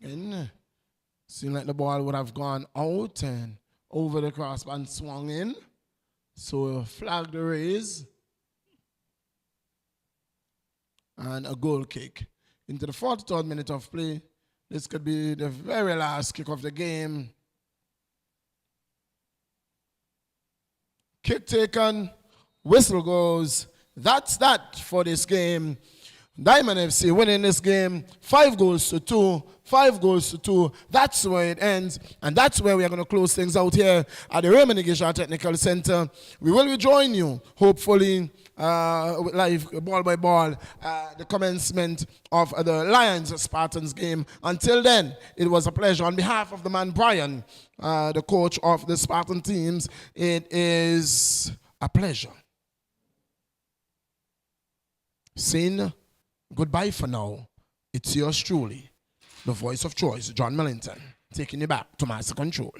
And seemed like the ball would have gone out and over the crossbar and swung in. So flag the raise. And a goal kick. Into the 43rd minute of play. This could be the very last kick of the game. Kick taken. Whistle goes. That's that for this game. Diamond FC winning this game 5-2. 5-2. That's where it ends. And that's where we are going to close things out here at the Raymond Igisha Technical Center. We will rejoin you, hopefully, live ball by ball, the commencement of the Lions-Spartans game. Until then, it was a pleasure. On behalf of the man Brian, the coach of the Spartan teams, it is a pleasure. Saying goodbye for now. It's yours truly, the voice of choice, John Millington, taking you back to master control.